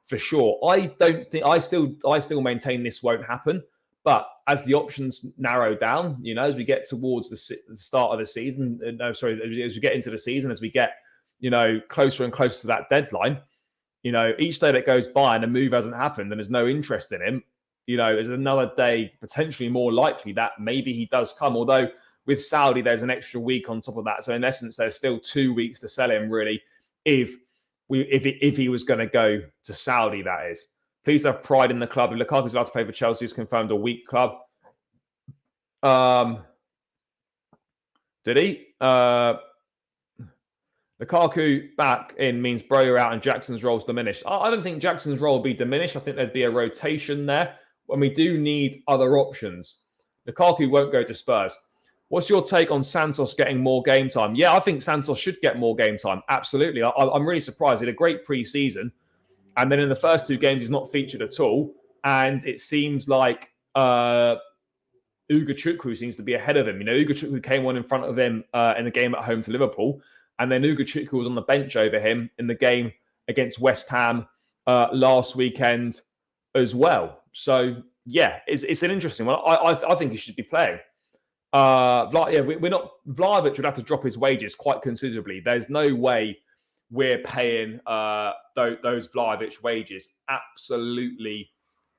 A: for sure. I still maintain this won't happen. But as the options narrow down, as we get towards the start of the season, as we get into the season, as we get, closer and closer to that deadline, each day that goes by and a move hasn't happened and there's no interest in him, there's another day potentially more likely that maybe he does come. Although with Saudi, there's an extra week on top of that. So in essence, there's still 2 weeks to sell him, really, if he was going to go to Saudi, that is. Please have pride in the club. If Lukaku's allowed to play for Chelsea, it's confirmed a weak club. Did he? Lukaku back in means Broja out and Jackson's role's diminished. I don't think Jackson's role will be diminished. I think there'd be a rotation there when we do need other options. Lukaku won't go to Spurs. What's your take on Santos getting more game time? Yeah, I think Santos should get more game time. Absolutely. I'm really surprised. He had a great pre-season. And then in the first 2 games, he's not featured at all. And it seems like Ugachukwu seems to be ahead of him. You know, Ugachukwu came on in front of him in the game at home to Liverpool. And then Ugachukwu was on the bench over him in the game against West Ham last weekend as well. So, yeah, it's an interesting one. I think he should be playing. Vlahovic would have to drop his wages quite considerably. There's no way we're paying those Vlahovic wages. Absolutely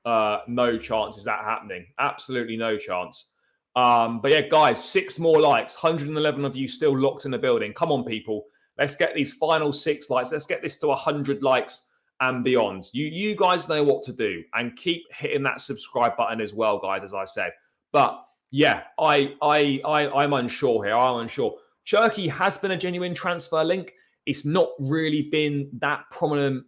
A: no chance is that happening. Absolutely no chance. But yeah, guys, 6 more likes. 111 of you still locked in the building. Come on, people. Let's get these final 6 likes. Let's get this to 100 likes and beyond. You guys know what to do. And keep hitting that subscribe button as well, guys, as I said. But yeah, I'm unsure here. I'm unsure. Cherki has been a genuine transfer link. It's not really been that prominent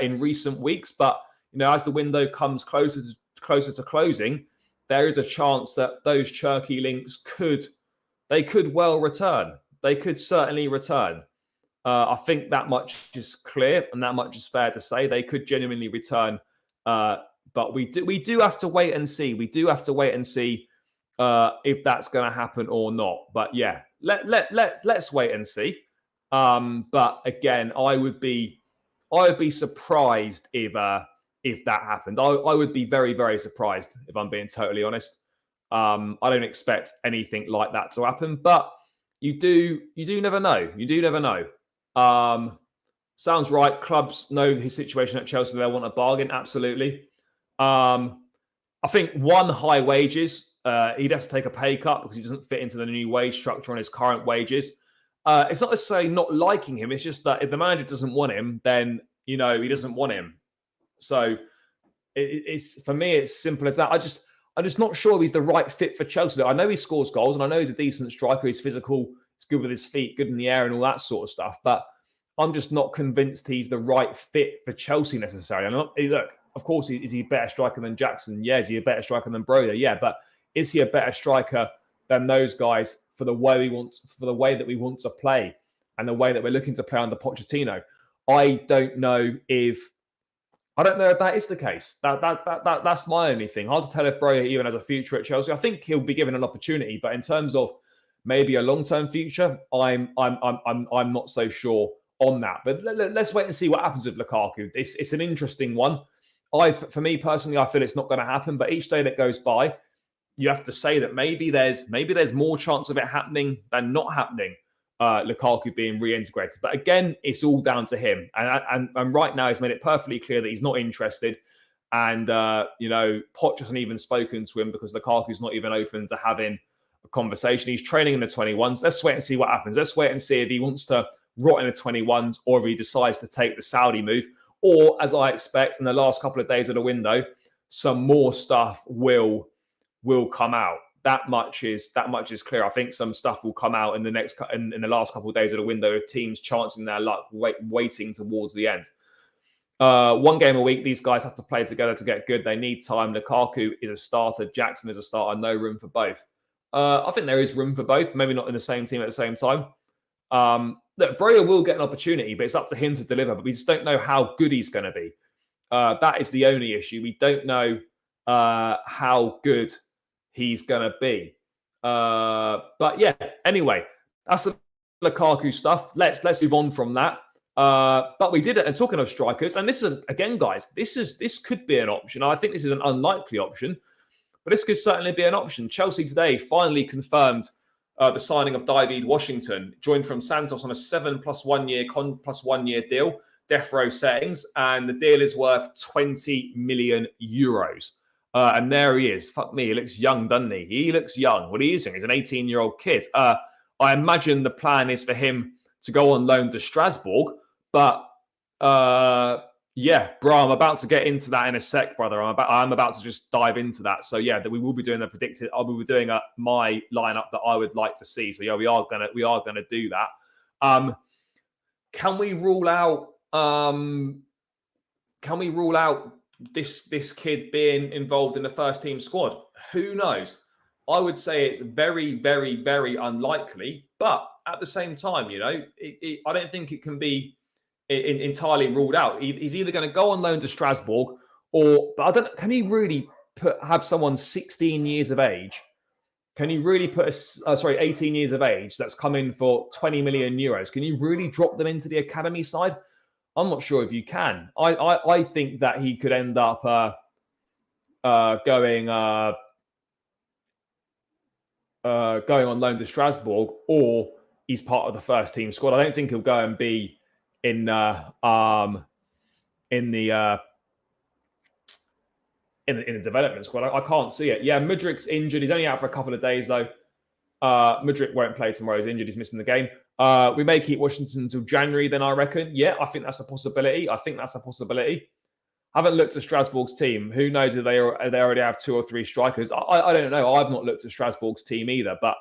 A: in recent weeks. But, you know, as the window comes closer to closing, there is a chance that those Cherki links could well return. They could certainly return. I think that much is clear and that much is fair to say. They could genuinely return. But we do have to wait and see. We do have to wait and see if that's going to happen or not. But yeah, let's wait and see. But again, I would be surprised if that happened. I would be very, very surprised if I'm being totally honest. I don't expect anything like that to happen, but you do never know. You do never know. Sounds right. Clubs know his situation at Chelsea. They want a bargain. Absolutely. I think high wages. He'd have to take a pay cut because he doesn't fit into the new wage structure on his current wages. It's not necessarily not liking him. It's just that if the manager doesn't want him, then, you know, he doesn't want him. So it's for me, it's simple as that. I'm just not sure he's the right fit for Chelsea. I know he scores goals and I know he's a decent striker. He's physical. He's good with his feet, good in the air and all that sort of stuff. But I'm just not convinced he's the right fit for Chelsea necessarily. Look, of course, is he a better striker than Jackson? Yeah. Is he a better striker than Broja? Yeah. But is he a better striker than those guys for the way that we want to play and the way that we're looking to play under Pochettino? I don't know if that is the case. That's my only thing. Hard to tell if Broja even has a future at Chelsea. I think he'll be given an opportunity, but in terms of maybe a long-term future, I'm not so sure on that. But let's wait and see what happens with Lukaku. It's an interesting one. For me personally, I feel it's not going to happen. But each day that goes by, you have to say that maybe there's more chance of it happening than not happening. Lukaku being reintegrated. But again, it's all down to him. And right now, he's made it perfectly clear that he's not interested. And, Poch hasn't even spoken to him because Lukaku's not even open to having a conversation. He's training in the 21s. Let's wait and see what happens. Let's wait and see if he wants to rot in the 21s or if he decides to take the Saudi move. Or, as I expect, in the last couple of days of the window, some more stuff will come out. That much is clear. I think some stuff will come out in the last couple of days of the window of teams chancing their luck, waiting towards the end. 1 game a week. These guys have to play together to get good. They need time. Lukaku is a starter. Jackson is a starter. No room for both. I think there is room for both. Maybe not in the same team at the same time. Look, Broja will get an opportunity, but it's up to him to deliver. But we just don't know how good he's going to be. That is the only issue. We don't know how good he's going to be. But yeah, anyway, that's the Lukaku stuff. Let's move on from that. But we did it. And talking of strikers, and this is, again, guys, this could be an option. I think this is an unlikely option, but this could certainly be an option. Chelsea today finally confirmed the signing of David Washington, joined from Santos on a 7 + 1 year plus 1 year deal, death row settings, and the deal is worth 20 million euros. And there he is. Fuck me, he looks young, doesn't he? He looks young. What are you saying? He's an 18-year-old kid. I imagine the plan is for him to go on loan to Strasbourg, but Yeah, bro, I'm about to get into that in a sec, brother. I'm about to just dive into that. So yeah, that we will be doing I will be doing my lineup that I would like to see. So yeah, we are gonna do that. Can we rule out this kid being involved in the first team squad? Who knows? I would say it's very, very, very unlikely. But at the same time, I don't think it can be entirely ruled out. He's either going to go on loan to Strasbourg, but I don't. Can he really have someone 16 years of age? Can you really put 18 years of age that's come in for 20 million euros? Can you really drop them into the academy side? I'm not sure if you can. I think that he could end up going on loan to Strasbourg, or he's part of the first team squad. I don't think he'll go and be in the development squad. I can't see it. Yeah, Mudrik's injured. He's only out for a couple of days though. Mudrik won't play tomorrow. He's injured. He's missing the game. We may keep Washington until January then, I reckon. Yeah, I think that's a possibility. Haven't looked at Strasbourg's team. Who knows if they already have 2 or 3 strikers? I don't know. I've not looked at Strasbourg's team either, but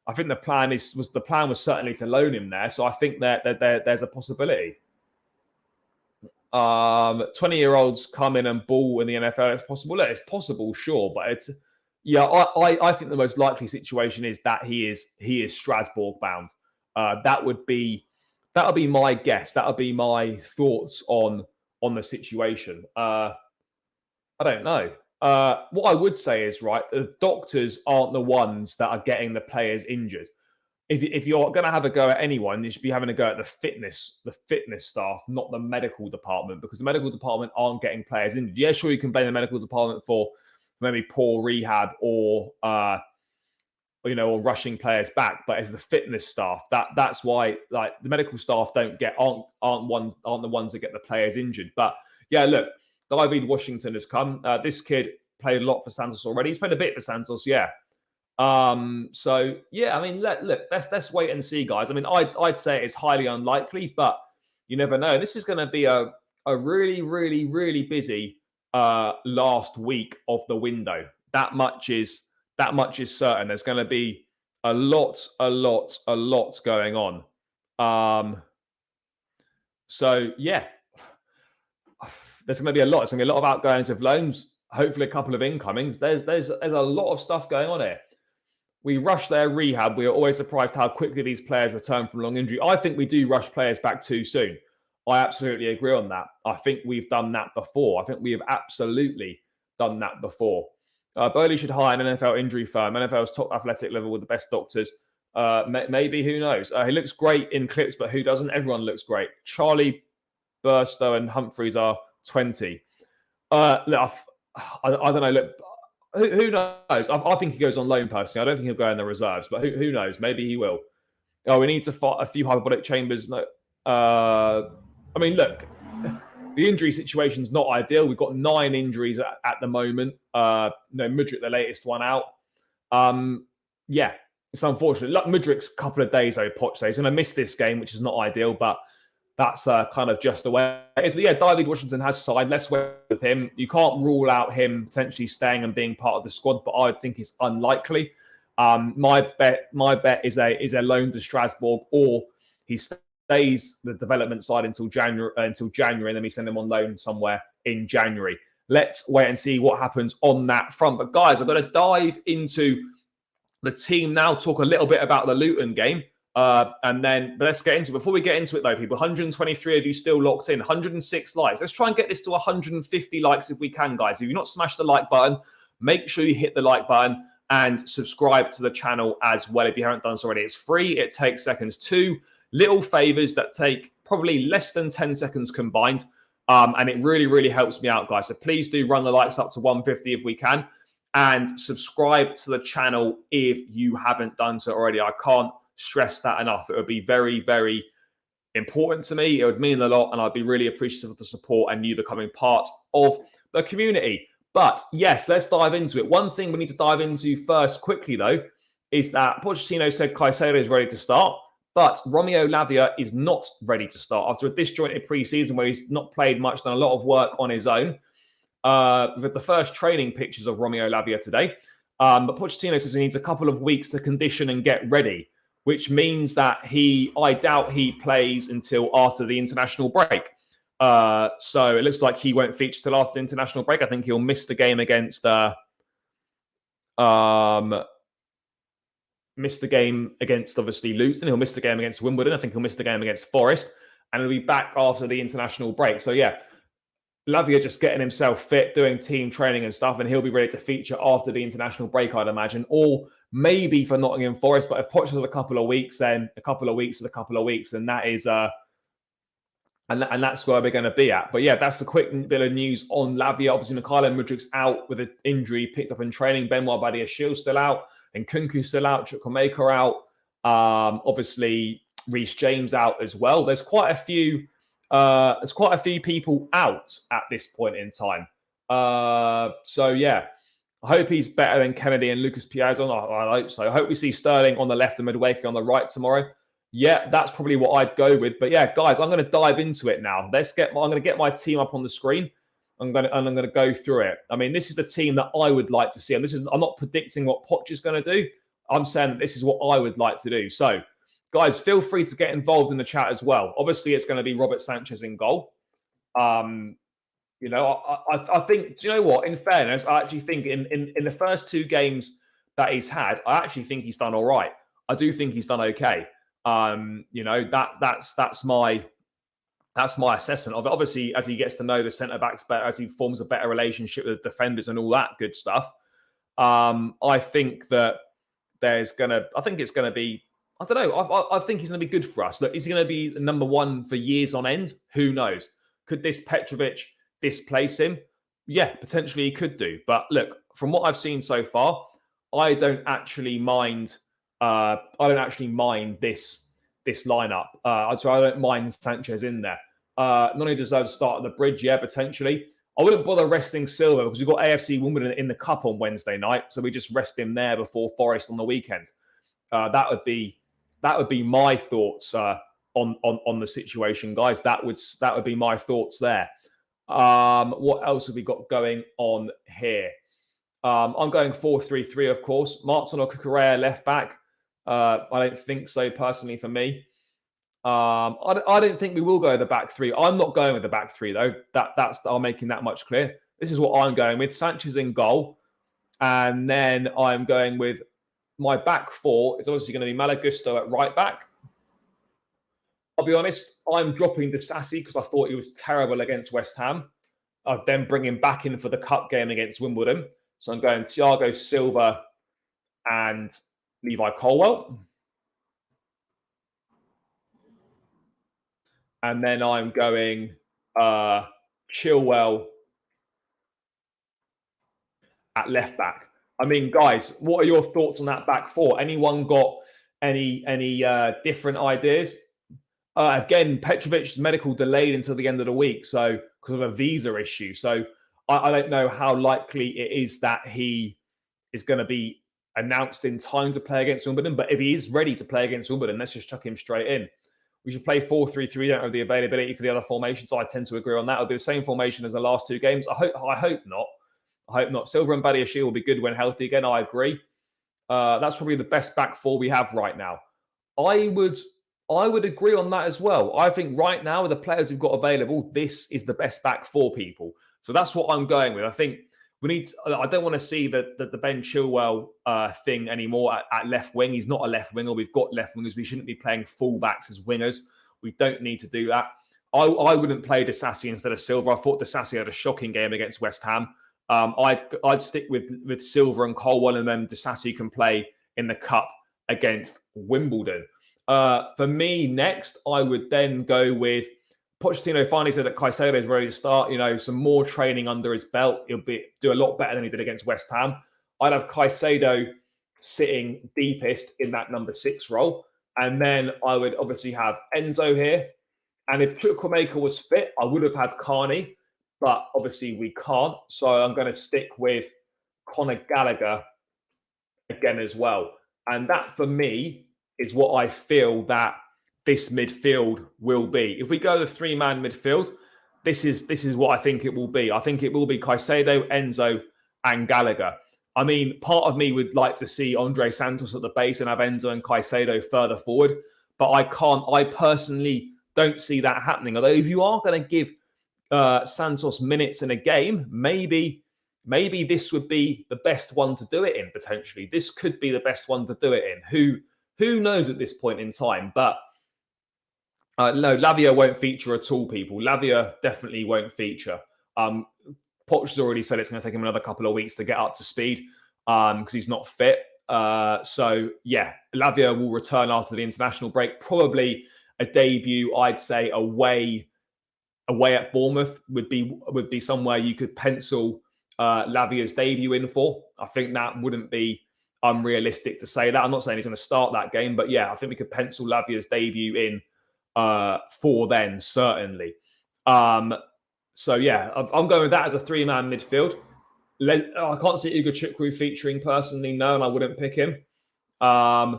A: I think the plan was certainly to loan him there. So I think that there's a possibility. 20-year-olds come in and ball in the NFL. It's possible. It's possible, sure, but it's I think the most likely situation is that he is Strasbourg bound. That would be my guess. That would be my thoughts on the situation. I don't know. What I would say is, right, the doctors aren't the ones that are getting the players injured. If you're going to have a go at anyone, you should be having a go at the fitness staff, not the medical department, because the medical department aren't getting players injured. Yeah, sure, you can blame the medical department for maybe poor rehab or rushing players back, but it's the fitness staff that's why, like, the medical staff aren't the ones that get the players injured. But yeah, look, Darwin Washington has come. This kid played a lot for Santos already. He's played a bit for Santos, yeah. So yeah, I mean, look, let's wait and see, guys. I mean, I'd say it's highly unlikely, but you never know. This is going to be a really, really, really busy last week of the window. That much is certain. There's going to be a lot going on. So yeah, there's going to be a lot. There's going to be a lot of outgoings of loans. Hopefully, a couple of incomings. There's a lot of stuff going on here. We rush their rehab. We are always surprised how quickly these players return from long injury. I think we do rush players back too soon. I absolutely agree on that. I think we've done that before. I think we have absolutely done that before. Burley should hire an NFL injury firm. NFL's top athletic level with the best doctors. Maybe, who knows? He looks great in clips, but who doesn't? Everyone looks great. Charlie, Burstow, and Humphreys are 20. Look, I don't know. Look, who knows? I think he goes on loan personally. I don't think he'll go in the reserves, but who knows? Maybe he will. Oh, we need to fight a few hyperbolic chambers. I mean, look, the injury situation's not ideal. We've got 9 injuries at the moment. Mudrik, the latest one out. Yeah, it's unfortunate. Look, Mudrik's a couple of days, though, Poch says. He's going to miss this game, which is not ideal, but that's kind of just the way it is. But yeah, Darwin Washington has signed. Let's wait with him. You can't rule out him potentially staying and being part of the squad, but I would think it's unlikely. My bet is a loan to Strasbourg, or he stays the development side until January, and then we send him on loan somewhere in January. Let's wait and see what happens on that front. But guys, I'm going to dive into the team now, talk a little bit about the Luton game. But let's get into it. Before we get into it, though, people, 123 of you still locked in, 106 likes. Let's try and get this to 150 likes if we can, guys. If you've not smashed the like button, make sure you hit the like button and subscribe to the channel as well if you haven't done so already. It's free. It takes seconds. 2 little favors that take probably less than 10 seconds combined. And it really, really helps me out, guys. So please do run the likes up to 150 if we can. And subscribe to the channel if you haven't done so already. I can't stress that enough. It would be very, very important to me. It would mean a lot, and I'd be really appreciative of the support and you becoming part of the community. But yes, let's dive into it. One thing we need to dive into first quickly, though, is that Pochettino said Caicedo is ready to start. But Romeo Lavia is not ready to start after a disjointed pre-season where he's not played much, done a lot of work on his own. With the first training pictures of Romeo Lavia today. But Pochettino says he needs a couple of weeks to condition and get ready, which means that I doubt he plays until after the international break. So it looks like he won't feature till after the international break. I think he'll miss the game against obviously Luton. He'll miss the game against Wimbledon. I think he'll miss the game against Forest, and he'll be back after the international break. So yeah, Lavia just getting himself fit, doing team training and stuff, and he'll be ready to feature after the international break, I'd imagine, or maybe for Nottingham Forest. But if Poch has a couple of weeks, then a couple of weeks is a couple of weeks, and that is and that's where we're going to be at. But yeah, that's the quick bit of news on Lavia. Obviously, Mykhailo Mudrik's out with an injury picked up in training. Benoit Badiashile still out, and Nkunku still out. Chukwuemeka out. Obviously, Reece James out as well. There's quite a few people out at this point in time. So yeah, I hope he's better than Kennedy and Lucas Piazon. I hope so. I hope we see Sterling on the left and Madueke on the right tomorrow. Yeah, that's probably what I'd go with. But yeah, guys, I'm going to dive into it now. I'm going to get my team up on the screen. I'm going to go through it. I mean, this is the team that I would like to see. And I'm not predicting what Poch is going to do. I'm saying that this is what I would like to do. So, guys, feel free to get involved in the chat as well. Obviously, it's going to be Robert Sanchez in goal. I think, do you know what? In fairness, I actually think in the first two games that he's had, I actually think he's done all right. I do think he's done okay. That's my assessment of it. Obviously, as he gets to know the centre backs better, as he forms a better relationship with the defenders and all that good stuff, I think that it's going to be. I don't know. I think he's going to be good for us. Look, is he going to be the number one for years on end? Who knows? Could this Petrovic displace him? Yeah, potentially he could do. But look, from what I've seen so far, I don't actually mind. I don't actually mind this lineup. So I don't mind Sanchez in there. Not only deserves to start at the bridge, yeah, potentially. I wouldn't bother resting Silva because we've got AFC Wimbledon in the cup on Wednesday night, so we just rest him there before Forest on the weekend. That would be my thoughts on the situation, guys. That would be my thoughts there. What else have we got going on here? I'm going 4-3-3, of course. Martin or Cucurella left back. I don't think so personally for me. I don't think we will go the back three. I'm not going with the back three though. I'm making that much clear. This is what I'm going with. Sanchez in goal, and then I'm going with my back four. Is obviously going to be Malagusto at right back. I'll be honest. I'm dropping Disasi because I thought he was terrible against West Ham. I'd then bring him back in for the cup game against Wimbledon. So I'm going Thiago Silva and Levi Colwell. And then I'm going Chilwell at left back. I mean, guys, what are your thoughts on that back four? Anyone got any different ideas? Again, Petrovic's medical delayed until the end of the week, so because of a visa issue. So I don't know how likely it is that he is going to be announced in time to play against Wimbledon. But if he is ready to play against Wimbledon, let's just chuck him straight in. We should play 4-3-3. Don't have the availability for the other formations. So I tend to agree on that. It'll be the same formation as the last two games. I hope not. I hope not. Silva and Badiashile will be good when healthy again. I agree. That's probably the best back four we have right now. I would agree on that as well. I think right now with the players we've got available, this is the best back four people. So that's what I'm going with. I think I don't want to see the Ben Chilwell thing anymore at left wing. He's not a left winger. We've got left wingers. We shouldn't be playing fullbacks as wingers. We don't need to do that. I wouldn't play Disasi instead of Silva. I thought Disasi had a shocking game against West Ham. I'd stick with Silva and Colwell, and then Disasi can play in the cup against Wimbledon. For me, next, I would then go with Pochettino. Finally said that Caicedo is ready to start. Some more training under his belt. He'll do a lot better than he did against West Ham. I'd have Caicedo sitting deepest in that number 6 role. And then I would obviously have Enzo here. And if Chukwuemeka was fit, I would have had Carney. But obviously we can't. So I'm going to stick with Conor Gallagher again as well. And that, for me, is what I feel that this midfield will be. If we go the three-man midfield, this is what I think it will be. I think it will be Caicedo, Enzo, and Gallagher. I mean, part of me would like to see Andre Santos at the base and have Enzo and Caicedo further forward, but I personally don't see that happening. Although if you are going to give Santos minutes in a game, maybe this would be the best one to do it in, potentially. This could be the best one to do it in. Who knows at this point in time? But no, Lavia won't feature at all, people. Lavia definitely won't feature. Poch has already said it's going to take him another couple of weeks to get up to speed because he's not fit. So, yeah, Lavia will return after the international break. Probably a debut, I'd say, away at Bournemouth would be somewhere you could pencil Lavia's debut in for. I think that wouldn't be unrealistic to say that. I'm not saying he's going to start that game, but yeah, I think we could pencil Lavia's debut in for then, certainly. So yeah, I'm going with that as a three-man midfield. I can't see Ugo Chukwu featuring personally, no, and I wouldn't pick him. I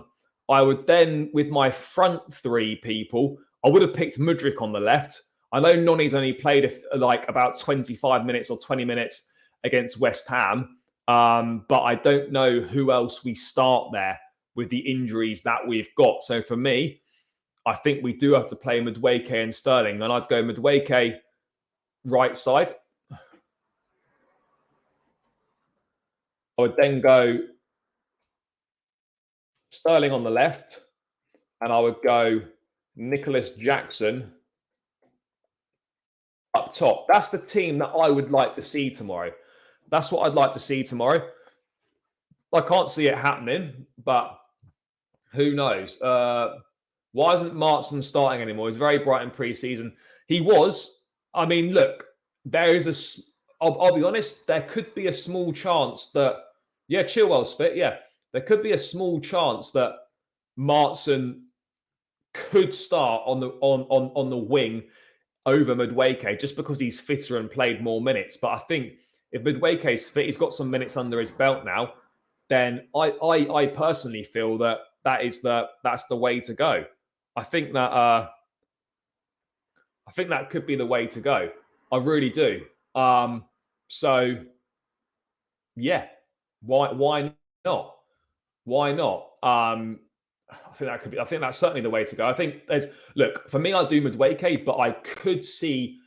A: would then, with my front three people, I would have picked Mudryk on the left. I know Noni's only played like about 25 minutes or 20 minutes against West Ham, but I don't know who else we start there with the injuries that we've got. So for me, I think we do have to play Madueke and Sterling, and I'd go Madueke right side. I would then go Sterling on the left, and I would go Nicholas Jackson up top. That's the team that I would like to see tomorrow. That's what I'd like to see tomorrow. I can't see it happening, but who knows? Why isn't Maatsen starting anymore? He's very bright in pre-season. He was. I mean, look, there is I'll be honest, there could be a small chance that, yeah, Chilwell's fit, yeah. There could be a small chance that Maatsen could start on the wing over Madueke just because he's fitter and played more minutes. But I think if Madueke's fit, he's got some minutes under his belt now, then I personally feel that's the way to go. I think that could be the way to go. I really do. So yeah, why not? Why not? I think that's certainly the way to go. I think look, for me, I'll do Madueke, but I could see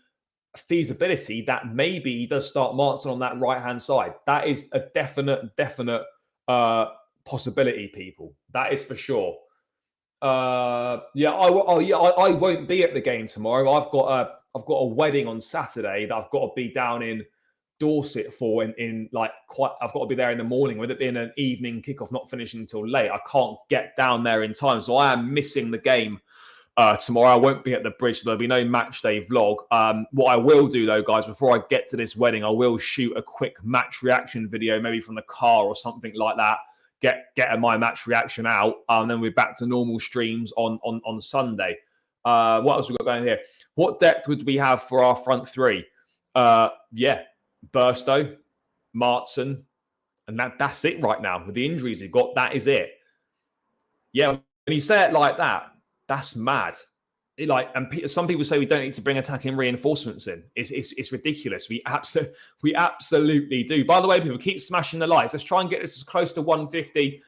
A: feasibility that maybe he does start Maatsen on that right-hand side. That is a definite possibility, people. That is for sure. I won't be at the game tomorrow. I've got a wedding on Saturday that I've got to be down in Dorset for I've got to be there in the morning, with it being an evening kickoff, not finishing until late. I can't get down there in time, so I am missing the game tomorrow. I won't be at the bridge, so there'll be no match day vlog. What I will do though, guys, before I get to this wedding, I will shoot a quick match reaction video, maybe from the car or something like that. Get my match reaction out, and then we're back to normal streams on Sunday. What else we got going here? What depth would we have for our front three? Burstow, Maatsen, and that's it right now. With the injuries we've got, that is it. Yeah, when you say it like that, that's mad. Some people say we don't need to bring attacking reinforcements in. It's ridiculous. We absolutely do. By the way, people, keep smashing the likes. Let's try and get this as close to 150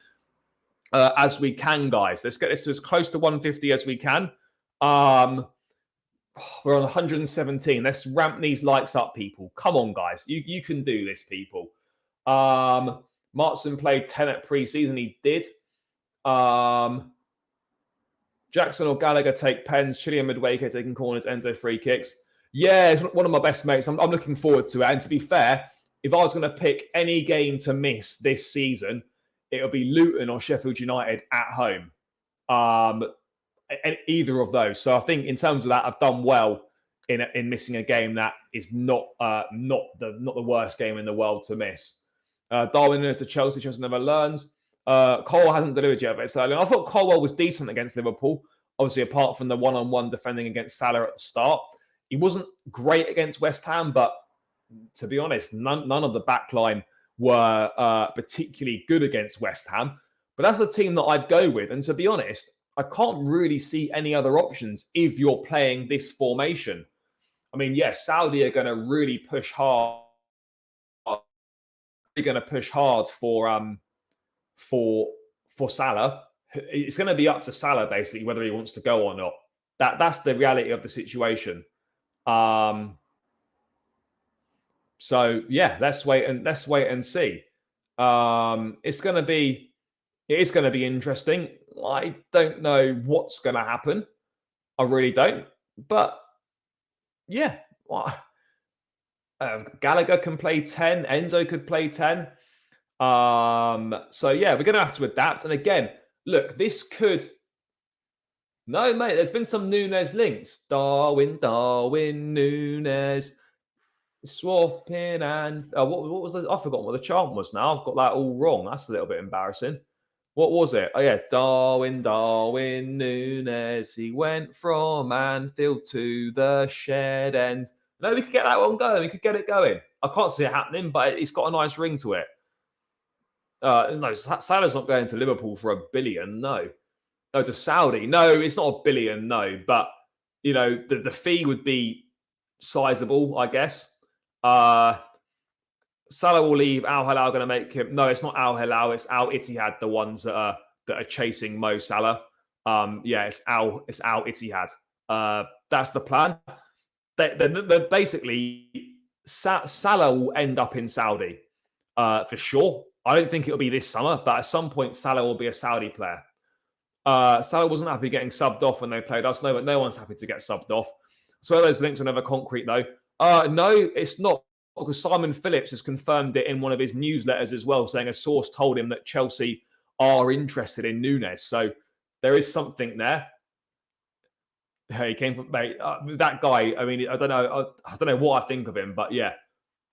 A: as we can, guys. Let's get this to as close to 150 as we can. We're on 117. Let's ramp these likes up, people. Come on, guys. You can do this, people. Maatsen played 10 at pre-season. He did. Jackson or Gallagher take pens. Chile and Madueke taking corners. Enzo free kicks. Yeah, it's one of my best mates. I'm looking forward to it. And to be fair, if I was going to pick any game to miss this season, it'll be Luton or Sheffield United at home. Either of those. So I think in terms of that, I've done well in missing a game that is not the worst game in the world to miss. Darwin Nunez to Chelsea never learns. Cole hasn't delivered yet, but it's early. I thought Colwell was decent against Liverpool. Obviously, apart from the one-on-one defending against Salah at the start, he wasn't great against West Ham. But to be honest, none of the backline were particularly good against West Ham. But that's the team that I'd go with. And to be honest, I can't really see any other options if you're playing this formation. I mean, yes, Saudi are going to really push hard. They're going to push hard for Salah. It's going to be up to Salah basically whether he wants to go or not. That's the reality of the situation. So yeah, let's wait and see. It is going to be interesting. I don't know what's going to happen. I really don't. But yeah, Gallagher can play 10. Enzo could play 10. So yeah, we're going to have to adapt. And again, look, this could. No, mate, there's been some Nunez links. Darwin Nunez. Swapping and what was the, I've forgotten what the chant was now. I've got that all wrong. That's a little bit embarrassing. What was it? Oh yeah, Darwin Nunez. He went from Anfield to the shed end. No, we could get that one going. We could get it going. I can't see it happening, but it's got a nice ring to it. No, Salah's not going to Liverpool for $1 billion. No, to Saudi. No, it's not $1 billion. No, but you know the fee would be sizable, I guess. Salah will leave. Al Hilal going to make him. No, it's not Al Hilal. It's Al Ittihad, the ones that are chasing Mo Salah. Yeah, it's Al Ittihad. That's the plan. They're basically Salah will end up in Saudi for sure. I don't think it'll be this summer, but at some point Salah will be a Saudi player. Salah wasn't happy getting subbed off when they played us. No, but no one's happy to get subbed off. So those links are never concrete, though. No, it's not, because Simon Phillips has confirmed it in one of his newsletters as well, saying a source told him that Chelsea are interested in Nunez. So there is something there. He came from that guy. I mean, I don't know what I think of him, but yeah,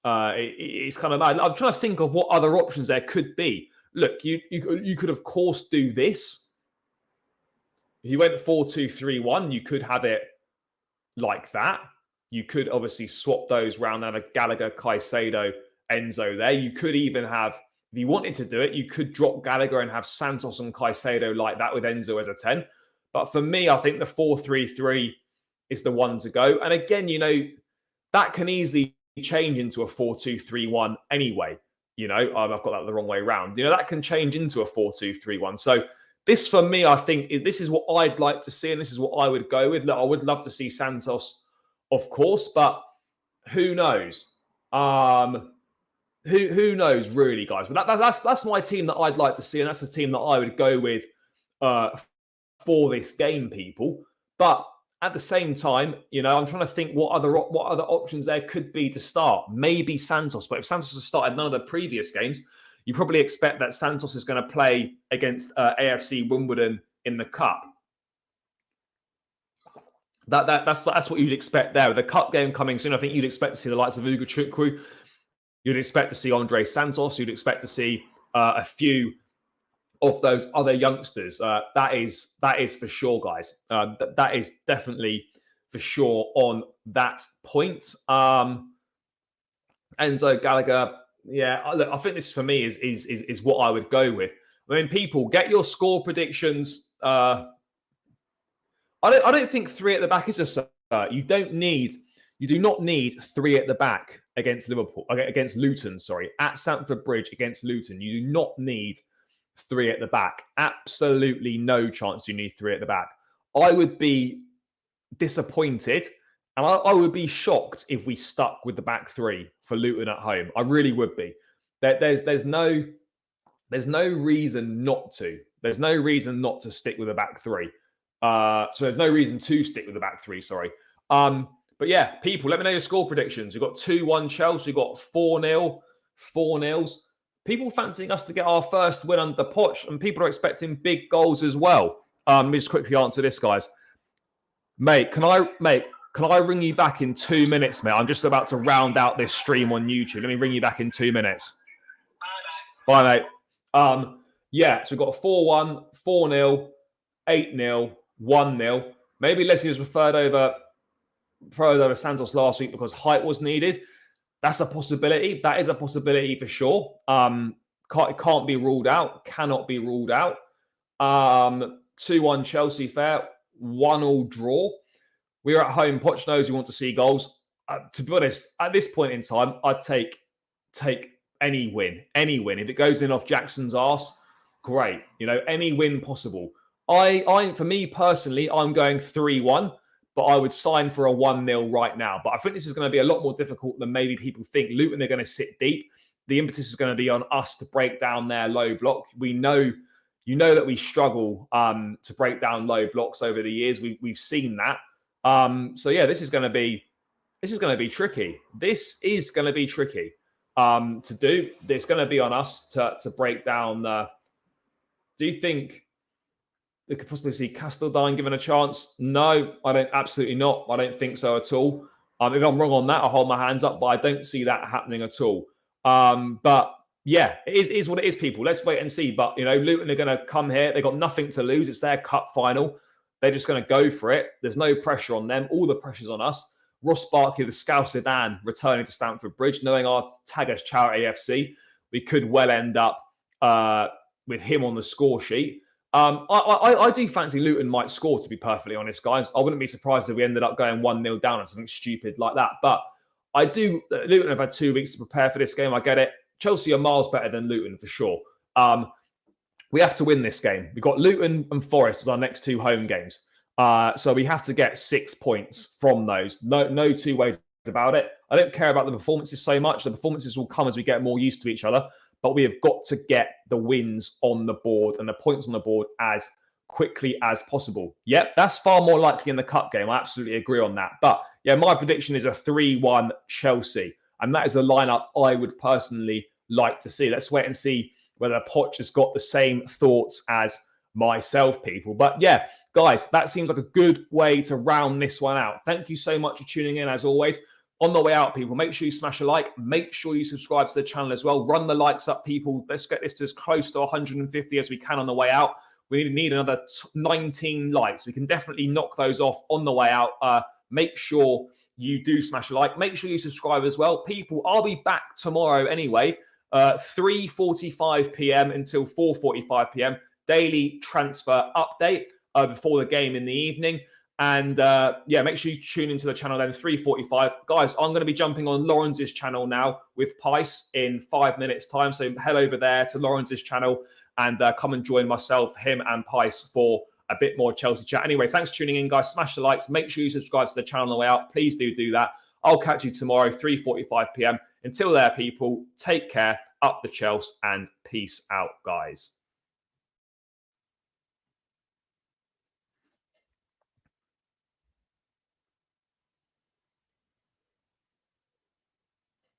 A: it's kind of mad. I'm trying to think of what other options there could be. Look, you could of course do this. If you went 4-2-3-1, you could have it like that. You could obviously swap those round, have a Gallagher, Caicedo, Enzo there. You could even have, if you wanted to do it, you could drop Gallagher and have Santos and Caicedo like that with Enzo as a 10. But for me, I think the 4-3-3 is the one to go. And again, you know, that can easily change into a 4-2-3-1 anyway. You know, I've got that the wrong way around. You know, that can change into a 4-2-3-1. So this, for me, I think this is what I'd like to see, and this is what I would go with. Look, I would love to see Santos, of course, but who knows? Who knows, really, guys? But that's my team that I'd like to see, and that's the team that I would go with for this game, people. But at the same time, you know, I'm trying to think what other options there could be to start. Maybe Santos, but if Santos has started none of the previous games, you probably expect that Santos is going to play against AFC Wimbledon in the Cup. That's what you'd expect there. With the Cup game coming soon, I think you'd expect to see the likes of Ugo Chukwu. You'd expect to see Andre Santos. You'd expect to see a few of those other youngsters. That is for sure, guys. That is definitely for sure on that point. Enzo, Gallagher. Yeah, look, I think this for me is what I would go with. I mean, people, get your score predictions. I don't think 3 at the back is a. You do not need 3 at the back against Luton. Sorry, at Stamford Bridge against Luton. You do not need 3 at the back. Absolutely no chance you need 3 at the back. I would be disappointed. And I would be shocked if we stuck with the back 3 for Luton at home. I really would be. There's no reason not to. There's no reason not to stick with the back 3. So there's no reason to stick with the back 3. Sorry. But yeah, people, let me know your score predictions. We've got 2-1 Chelsea. We've got 4-0, 4-0s. People fancying us to get our first win under Poch, and people are expecting big goals as well. Let me just quickly answer this, guys. Mate, can I ring you back in 2 minutes, mate? I'm just about to round out this stream on YouTube. Let me ring you back in 2 minutes. Bye, mate. Yeah, so we've got 4-1, 4-0, 8-0, 1-0. Maybe Leslie was referred over Santos last week because height was needed. That's a possibility. That is a possibility for sure. It can't be ruled out. Cannot be ruled out. 2-1 Chelsea fair, 1-1 draw. We're at home. Poch knows we want to see goals. To be honest, at this point in time, I'd take any win. Any win. If it goes in off Jackson's arse, great. Any win possible. For me personally, I'm going 3-1, but I would sign for a 1-0 right now. But I think this is going to be a lot more difficult than maybe people think. Luton are going to sit deep. The impetus is going to be on us to break down their low block. We know, that we struggle to break down low blocks over the years. We've seen that. So yeah, this is going to be tricky. This is going to be tricky to do. It's going to be on us to break down. Do you think we could possibly see Castledine given a chance? No, I don't. Absolutely not. I don't think so at all. If I'm wrong on that, I'll hold my hands up, but I don't see that happening at all. But yeah, it is what it is, people. Let's wait and see. But, Luton are going to come here. They've got nothing to lose. It's their cup final. They're just going to go for it. There's no pressure on them. All the pressure's on us. Ross Barkley, the Scouse Sedan, returning to Stamford Bridge, knowing our tag as Charity FC, we could well end up with him on the score sheet. I do fancy Luton might score, to be perfectly honest, guys. I wouldn't be surprised if we ended up going 1-0 down or something stupid like that. But I do. Luton have had 2 weeks to prepare for this game. I get it. Chelsea are miles better than Luton for sure. We have to win this game. We've got Luton and Forest as our next 2 home games. So we have to get 6 points from those. No two ways about it. I don't care about the performances so much. The performances will come as we get more used to each other. But we have got to get the wins on the board and the points on the board as quickly as possible. Yep, that's far more likely in the cup game. I absolutely agree on that. But yeah, my prediction is a 3-1 Chelsea. And that is a lineup I would personally like to see. Let's wait and see whether Poch has got the same thoughts as myself, people. But yeah, guys, that seems like a good way to round this one out. Thank you so much for tuning in, as always. On the way out, people, make sure you smash a like. Make sure you subscribe to the channel as well. Run the likes up, people. Let's get this to as close to 150 as we can on the way out. We need another 19 likes. We can definitely knock those off on the way out. Make sure you do smash a like. Make sure you subscribe as well. People, I'll be back tomorrow anyway, 3:45 p.m. until 4:45 p.m. Daily transfer update before the game in the evening. And yeah, make sure you tune into the channel then, 3:45. Guys, I'm going to be jumping on Lawrence's channel now with Pice in 5 minutes' time. So head over there to Lawrence's channel and come and join myself, him and Pice for a bit more Chelsea chat. Anyway, thanks for tuning in, guys. Smash the likes. Make sure you subscribe to the channel on the way out. Please do that. I'll catch you tomorrow, 3:45 p.m. Until there, people, take care, up the Chelsea, and peace out, guys.